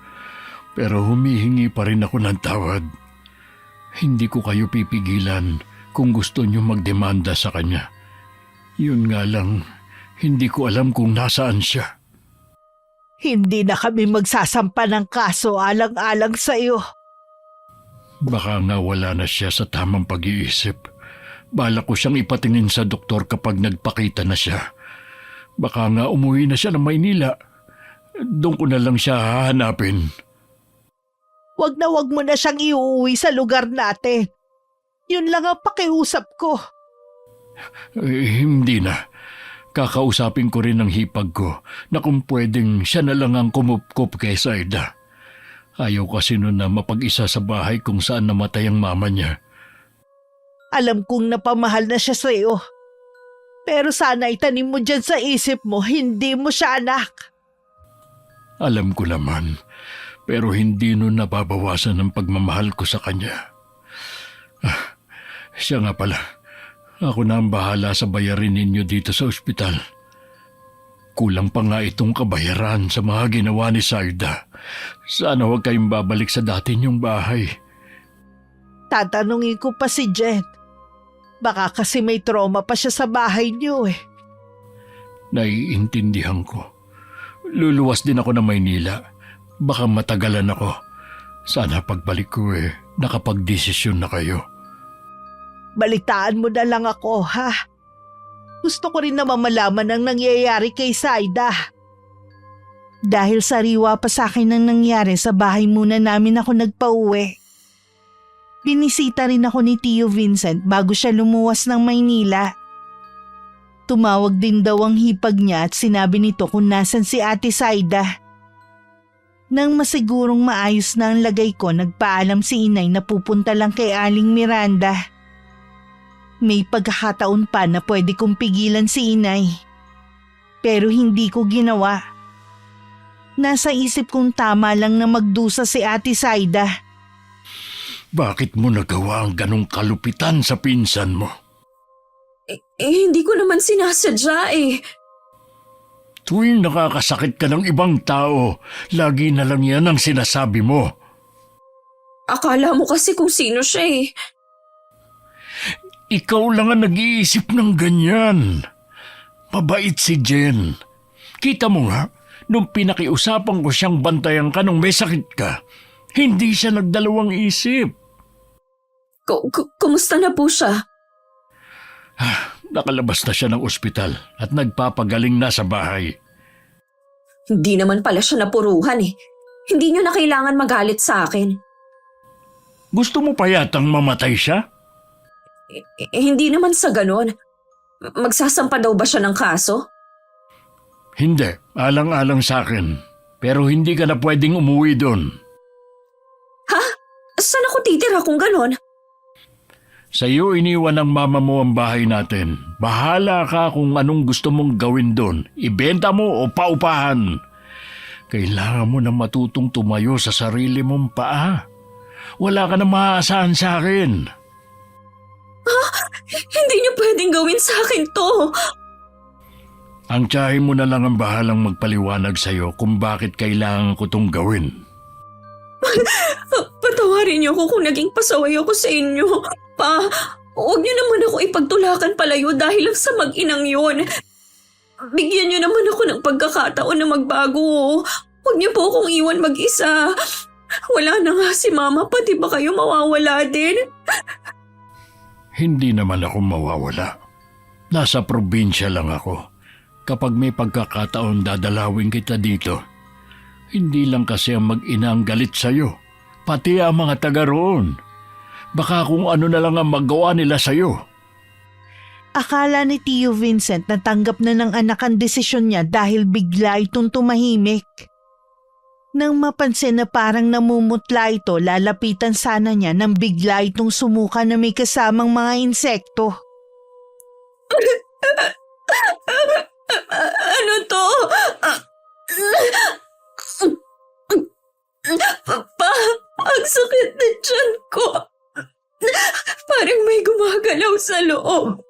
pero humihingi pa rin ako ng tawad. Hindi ko kayo pipigilan kung gusto niyo magdemanda sa kanya. Yun nga lang, hindi ko alam kung nasaan siya. Hindi na kami magsasampa ng kaso alang-alang sa iyo. Baka nga wala na siya sa tamang pag-iisip. Balak ko siyang ipatingin sa doktor kapag nagpakita na siya. Baka nga umuwi na siya ng Maynila. Doon ko na lang siya hahanapin. Wag mo na siyang iuwi sa lugar natin. Yun lang ang pakiusap ko. Hindi na. Kakausapin ko rin ang hipag ko na kung pwedeng siya na lang ang kumupkup kay Saida. Ayaw kasi nun na mapag-isa sa bahay kung saan namatay ang mama niya. Alam kong napamahal na siya sa'yo. Pero sana itanim mo dyan sa isip mo, hindi mo siya anak. Alam ko naman, pero hindi nun nababawasan ang pagmamahal ko sa kanya. Siya nga pala, ako na ang bahala sa bayarin ninyo dito sa ospital. Kulang pa nga itong kabayaran sa mga ginawa ni Saida. Sana huwag kayong babalik sa dati niyong bahay. Tatanungin ko pa si Jen. Baka kasi may trauma pa siya sa bahay niyo eh. Naiintindihan ko. Luluwas din ako ng Maynila. Baka matagalan ako. Sana pagbalik ko nakapagdesisyon na kayo. Balitaan mo na lang ako, ha? Gusto ko rin naman malaman ang nangyayari kay Saida. Dahil sariwa pa sa akin ang nangyari sa bahay muna namin ako nagpauwi. Binisita rin ako ni Tio Vincent bago siya lumuwas ng Maynila. Tumawag din daw ang hipag niya at sinabi nito kung nasan si Ate Saida. Nang masigurong maayos na ang lagay ko, nagpaalam si Inay na pupunta lang kay Aling Miranda. May pagkakataon pa na pwede kong pigilan si Inay. Pero hindi ko ginawa. Nasa isip kong tama lang na magdusa si Ate Saida. Bakit mo nagawa ang ganong kalupitan sa pinsan mo? Hindi ko naman sinasadya eh. Tuwing nakakasakit ka ng ibang tao, lagi na lang yan ang sinasabi mo. Akala mo kasi kung sino siya eh. Ikaw lang ang nag-iisip ng ganyan. Mabait si Jen. Kita mo nga, nung pinakiusapan ko siyang bantayan ka nung may sakit ka, hindi siya nagdalawang isip. Kumusta na po siya? Nakalabas na siya ng ospital at nagpapagaling na sa bahay. Hindi naman pala siya napuruhan eh. Hindi niyo na kailangan magalit sa akin. Gusto mo pa yatang mamatay siya? Hindi naman sa ganon. Magsasampa daw ba siya ng kaso? Hindi, alang-alang sa akin. Pero hindi ka na pwedeng umuwi doon. Ha? Saan ako titira kung ganon? Sa iyo iniwan ng mama mo ang bahay natin. Bahala ka kung anong gusto mong gawin doon. Ibenta mo o paupahan. Kailangan mo na matutong tumayo sa sarili mong paa. Wala ka na maaasahan sa akin. Hindi niyo pwedeng gawin sa akin to. Ang tiyahin mo na lang ang bahalang magpaliwanag sa iyo kung bakit kailangan ko tong gawin. Patawarin niyo ako kung naging pasaway ako sa inyo. Pa, huwag niyo naman ako ipagtulakan palayo dahil lang sa mag-inang yun. Bigyan niyo naman ako ng pagkakataon na magbago. Huwag niyo po akong iwan mag-isa. Wala na nga si Mama, pati ba kayo mawawala din? Hindi naman ako mawawala. Nasa probinsya lang ako. Kapag may pagkakataon dadalawin kita dito. Hindi lang kasi ang mag-ina ang galit sa'yo. Pati ang mga taga roon. Baka kung ano na lang ang magawa nila sa'yo. Akala ni Tio Vincent na tanggap na ng anak ang desisyon niya dahil bigla itong tumahimik. Nang mapansin na parang namumutla ito, lalapitan sana niya nang bigla itong sumuka na may kasamang mga insekto. Ano to? Pa, ang sakit na tiyan ko. Parang may gumagalaw sa loob.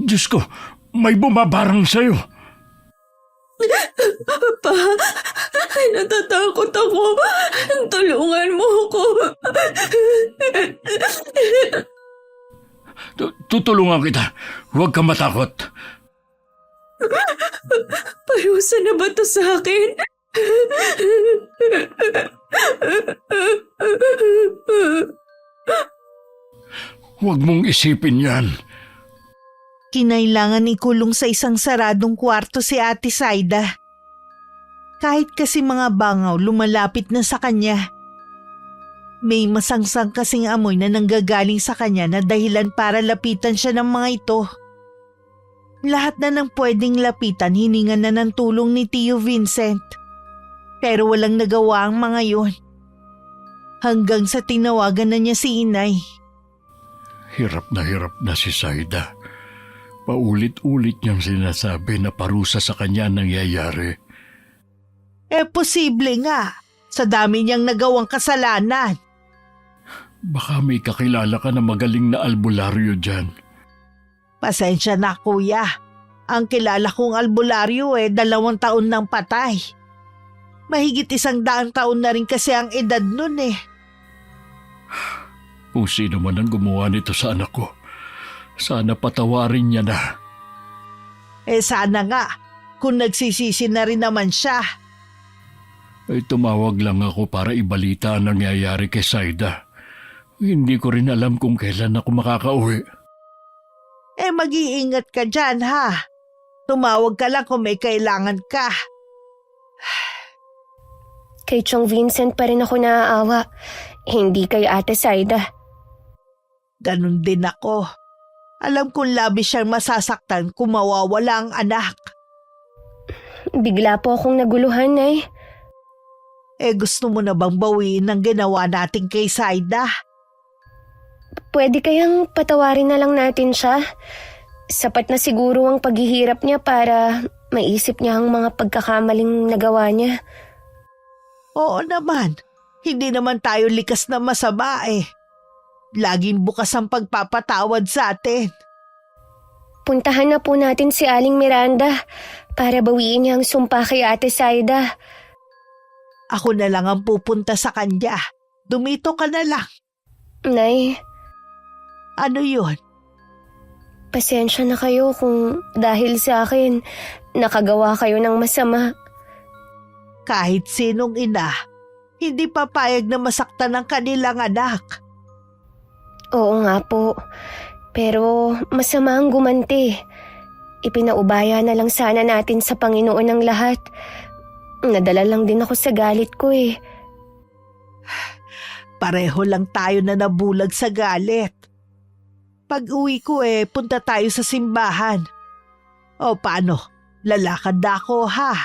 Diyos ko, may bumabarang sa'yo. Pa, natatakot ako. Tulungan mo ako. Tutulungan kita. Huwag ka matakot. Parusa na ba to sa akin? Huwag mong isipin yan. Kinailangan ikulong sa isang saradong kwarto si Ate Saida. Kahit kasi mga bangaw lumalapit na sa kanya. May masangsang kasing amoy na nanggagaling sa kanya na dahilan para lapitan siya ng mga ito. Lahat na ng pwedeng lapitan hiningan na ng tulong ni Tio Vincent. Pero walang nagawa ang mga yun. Hanggang sa tinawagan na niya si inay. Hirap na si Saida. Paulit-ulit niyang sinasabi na parusa sa kanya ang nangyayari. Posible nga. Sa dami niyang nagawang kasalanan. Baka may kakilala ka na magaling na albularyo dyan. Pasensya na kuya. Ang kilala kong albularyo 2 taon nang patay. Mahigit 100 taon na rin kasi ang edad nun eh. Kung sino man ang gumawa nito sa anak ko, sana patawarin niya na. Sana nga, kung nagsisisi na rin naman siya. Ay tumawag lang ako para ibalita ang nangyayari kay Saida. Hindi ko rin alam kung kailan ako makakauwi. Mag-iingat ka dyan ha. Tumawag ka lang kung may kailangan ka. Kay Chong Vincent pa rin ako naaawa. Hindi kay Ate Saida. Ganun din ako. Alam kong labis siyang masasaktan kung mawawala ang anak. Bigla po akong naguluhan, Nay. Gusto mo na bang bawiin ang ginawa natin kay Saida? Pwede kayang patawarin na lang natin siya? Sapat na siguro ang paghihirap niya para maisip niya ang mga pagkakamaling nagawa niya. Oo naman. Hindi naman tayo likas na masama eh. Laging bukas ang pagpapatawad sa atin. Puntahan na po natin si Aling Miranda para bawiin niya ang sumpa kay Ate Saida. Ako na lang ang pupunta sa kanya. Dumito ka na lang. Nay, Ano yun? pasensya na kayo kung dahil sa akin nakagawa kayo ng masama. Kahit sinong ina, hindi papayag na masaktan ang kanilang anak. Oo nga po, pero masama ang gumanti. Ipinaubaya na lang sana natin sa Panginoon ang lahat. Nadala lang din ako sa galit ko eh. Pareho lang tayo na nabulag sa galit. Pag-uwi ko punta tayo sa simbahan. O paano? Lalakad ako ha?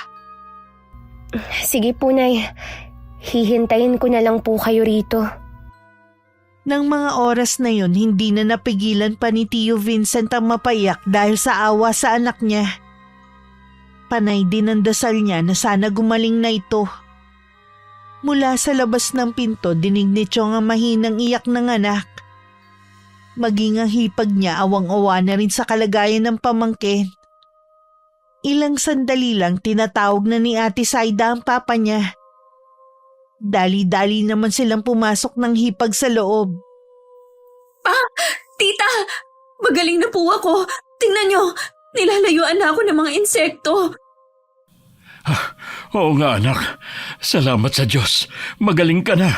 Sige po, Nay. Hihintayin ko na lang po kayo rito. Nang mga oras na yun, hindi na napigilan pa ni Tio Vincent ang mapayak dahil sa awa sa anak niya. Panay din ang dasal niya na sana gumaling na ito. Mula sa labas ng pinto, dinig ni Chong ang mahinang iyak ng anak. Maging ang hipag niya awang-awa na rin sa kalagayan ng pamangkin. Ilang sandali lang tinatawag na ni Ate Saida ang papa niya. Dali-dali naman silang pumasok ng hipag sa loob. Tita! Magaling na po ako! Tingnan nyo! Nilalayuan na ako ng mga insekto! Oo nga anak, salamat sa Diyos. Magaling ka na.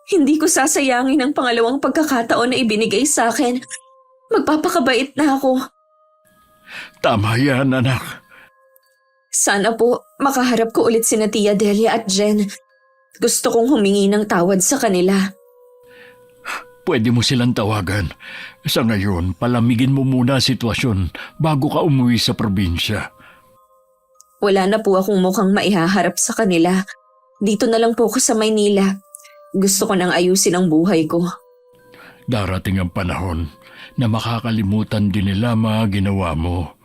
Hindi ko sasayangin ang pangalawang pagkakataon na ibinigay sa akin. Magpapakabait na ako. Tama yan anak. Sana po makaharap ko ulit sina Tia Delia at Jen. Gusto kong humingi ng tawad sa kanila. Pwede mo silang tawagan. Sa ngayon, palamigin mo muna ang sitwasyon bago ka umuwi sa probinsya. Wala na po akong mukhang maihaharap sa kanila. Dito na lang po ako sa Maynila. Gusto ko nang ayusin ang buhay ko. Darating ang panahon na makakalimutan din nila mga ginawa mo.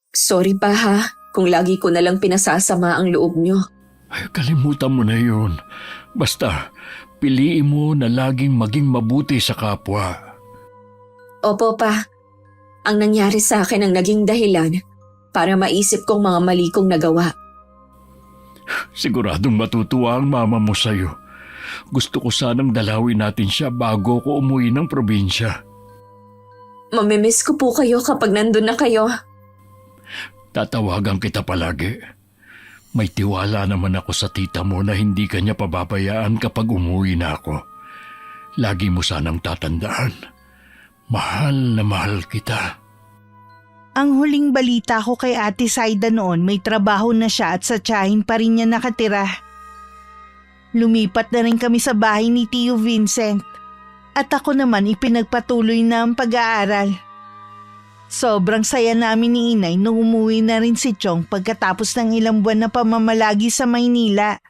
Sorry pa ha, kung lagi ko na lang pinasasama ang loob nyo. Ay, kalimutan mo na yun. Basta, piliin mo na laging maging mabuti sa kapwa. Opo pa, ang nangyari sa akin ang naging dahilan para maisip kong mga mali kong nagawa. Siguradong matutuwa ang mama mo sa'yo. Gusto ko sanang dalawin natin siya bago ko umuwi ng probinsya. Mamimiss ko po kayo kapag nandun na kayo. Tatawagan kita palagi. May tiwala naman ako sa tita mo na hindi kanya pababayaan kapag umuwi na ako. Lagi mo sanang tatandaan. Mahal na mahal kita. Ang huling balita ko kay Ate Saida noon, may trabaho na siya at sa tiyahin pa rin niya nakatira. Lumipat na rin kami sa bahay ni Tio Vincent at ako naman ipinagpatuloy na ang pag-aaral. Sobrang saya namin ni Inay nung umuwi na rin si Chong pagkatapos ng ilang buwan na pamamalagi sa Maynila.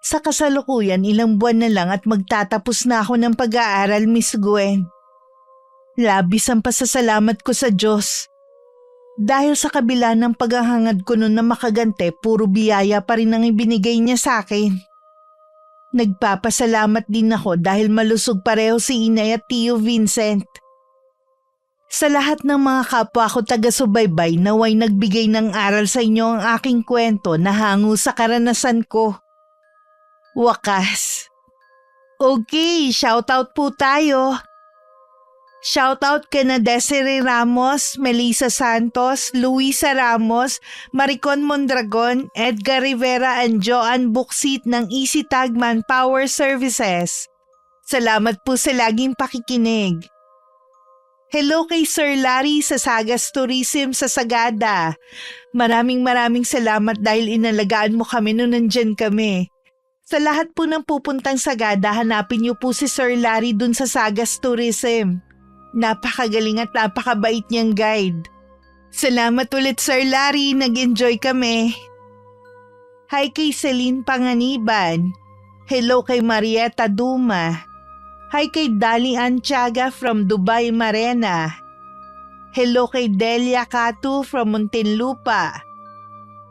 Sa kasalukuyan, ilang buwan na lang at magtatapos na ako ng pag-aaral, Miss Gwen. Labis ang pasasalamat ko sa Diyos. Dahil sa kabila ng paghahangad ko noon na makagante, puro biyaya pa rin ang ibinigay niya sa akin. Nagpapasalamat din ako dahil malusog pareho si Inay at Tio Vincent. Sa lahat ng mga kapwa ko taga-subaybay naway nagbigay ng aral sa inyo ang aking kwento na hango sa karanasan ko. Wakas. Okay, shoutout po tayo. Shoutout kina Desiree Ramos, Melissa Santos, Luisa Ramos, Maricon Mondragon, Edgar Rivera and Joanne Buksit ng Easy Tagman Power Services. Salamat po sa laging pakikinig. Hello kay Sir Larry sa Sagas Tourism sa Sagada. Maraming salamat dahil inalagaan mo kami nung nandyan kami. Sa lahat po ng pupuntang Sagada, hanapin niyo po si Sir Larry dun sa Sagas Tourism. Napakagaling at napakabait niyang guide. Salamat ulit Sir Larry, nag-enjoy kami. Hi kay Celine Panganiban. Hello kay Marietta Duma. Hi kay Dali Antiaga from Dubai Marena. Hello kay Delia Catu from Muntinlupa.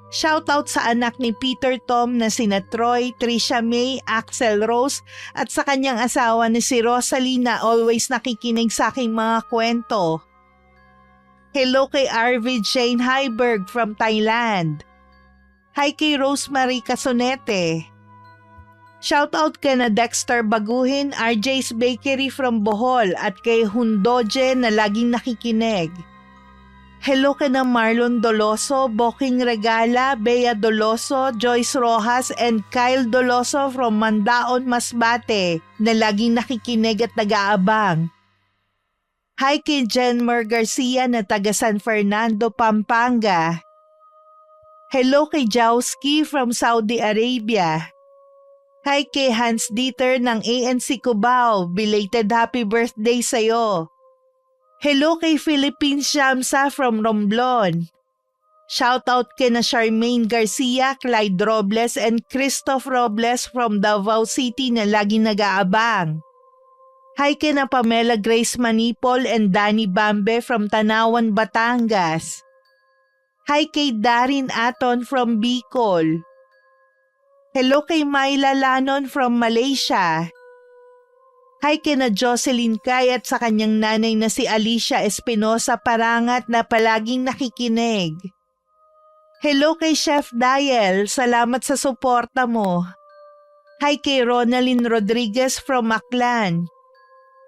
Shoutout sa anak ni Peter Tom na sina Troy, Trisha May, Axel Rose at sa kanyang asawa na si Rosalie na always nakikinig sa aking mga kwento. Hello kay Arvid Shane Heiberg from Thailand. Hi kay Rosemary Casonete. Shoutout kay na Dexter Baguhin, RJ's Bakery from Bohol at kay Hundoje na laging nakikinig. Hello kay na Marlon Doloso, Boking Regala, Bea Doloso, Joyce Rojas and Kyle Doloso from Mandaon, Masbate na laging nakikinig at nag-aabang. Hi kay Jenmer Garcia na taga San Fernando, Pampanga. Hello kay Jowski from Saudi Arabia. Hi kay Hans Dieter ng ANC Cubao, belated happy birthday sa'yo. Hello kay Philippine Shamsa from Romblon. Shoutout kay na Charmaine Garcia, Clyde Robles and Christoph Robles from Davao City na laging nag-aabang. Hi kay na Pamela Grace Manipol and Danny Bambe from Tanawan, Batangas. Hi kay Darin Aton from Bicol. Hello kay Myla Lanon from Malaysia. Hi kay na Jocelyn Kay at sa kanyang nanay na si Alicia Espinosa Parangat na palaging nakikinig. Hello kay Chef Dial, salamat sa suporta mo. Hi kay Ronalyn Rodriguez from Aklan.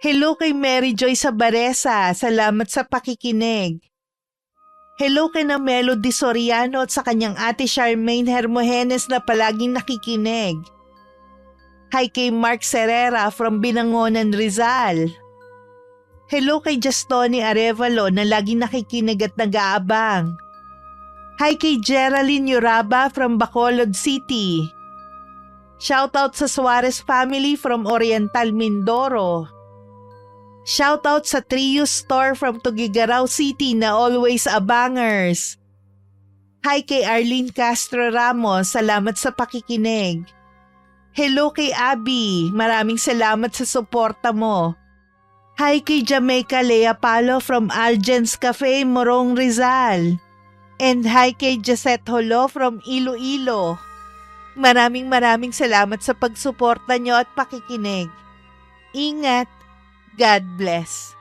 Hello kay Mary Joy Sabaresa, salamat sa pakikinig. Hello kay na Melody Soriano at sa kanyang ate Charmaine Hermogenes na palaging nakikinig. Hi kay Mark Serrera from Binangonan, Rizal. Hello kay Justoni Arevalo na laging nakikinig at nag-aabang. Hi kay Geraldine Yuraba from Bacolod City. Shoutout sa Suarez family from Oriental Mindoro. Shoutout sa Trio Store from Tugigaraw City na always abangers. Hi kay Arlene Castro Ramos, salamat sa pakikinig. Hello kay Abby, maraming salamat sa suporta mo. Hi kay Jamaica Lea Palo from Algens Cafe, Morong Rizal. And hi kay Josette Holo from Iloilo. Maraming salamat sa pagsuporta nyo at pakikinig. Ingat! God bless.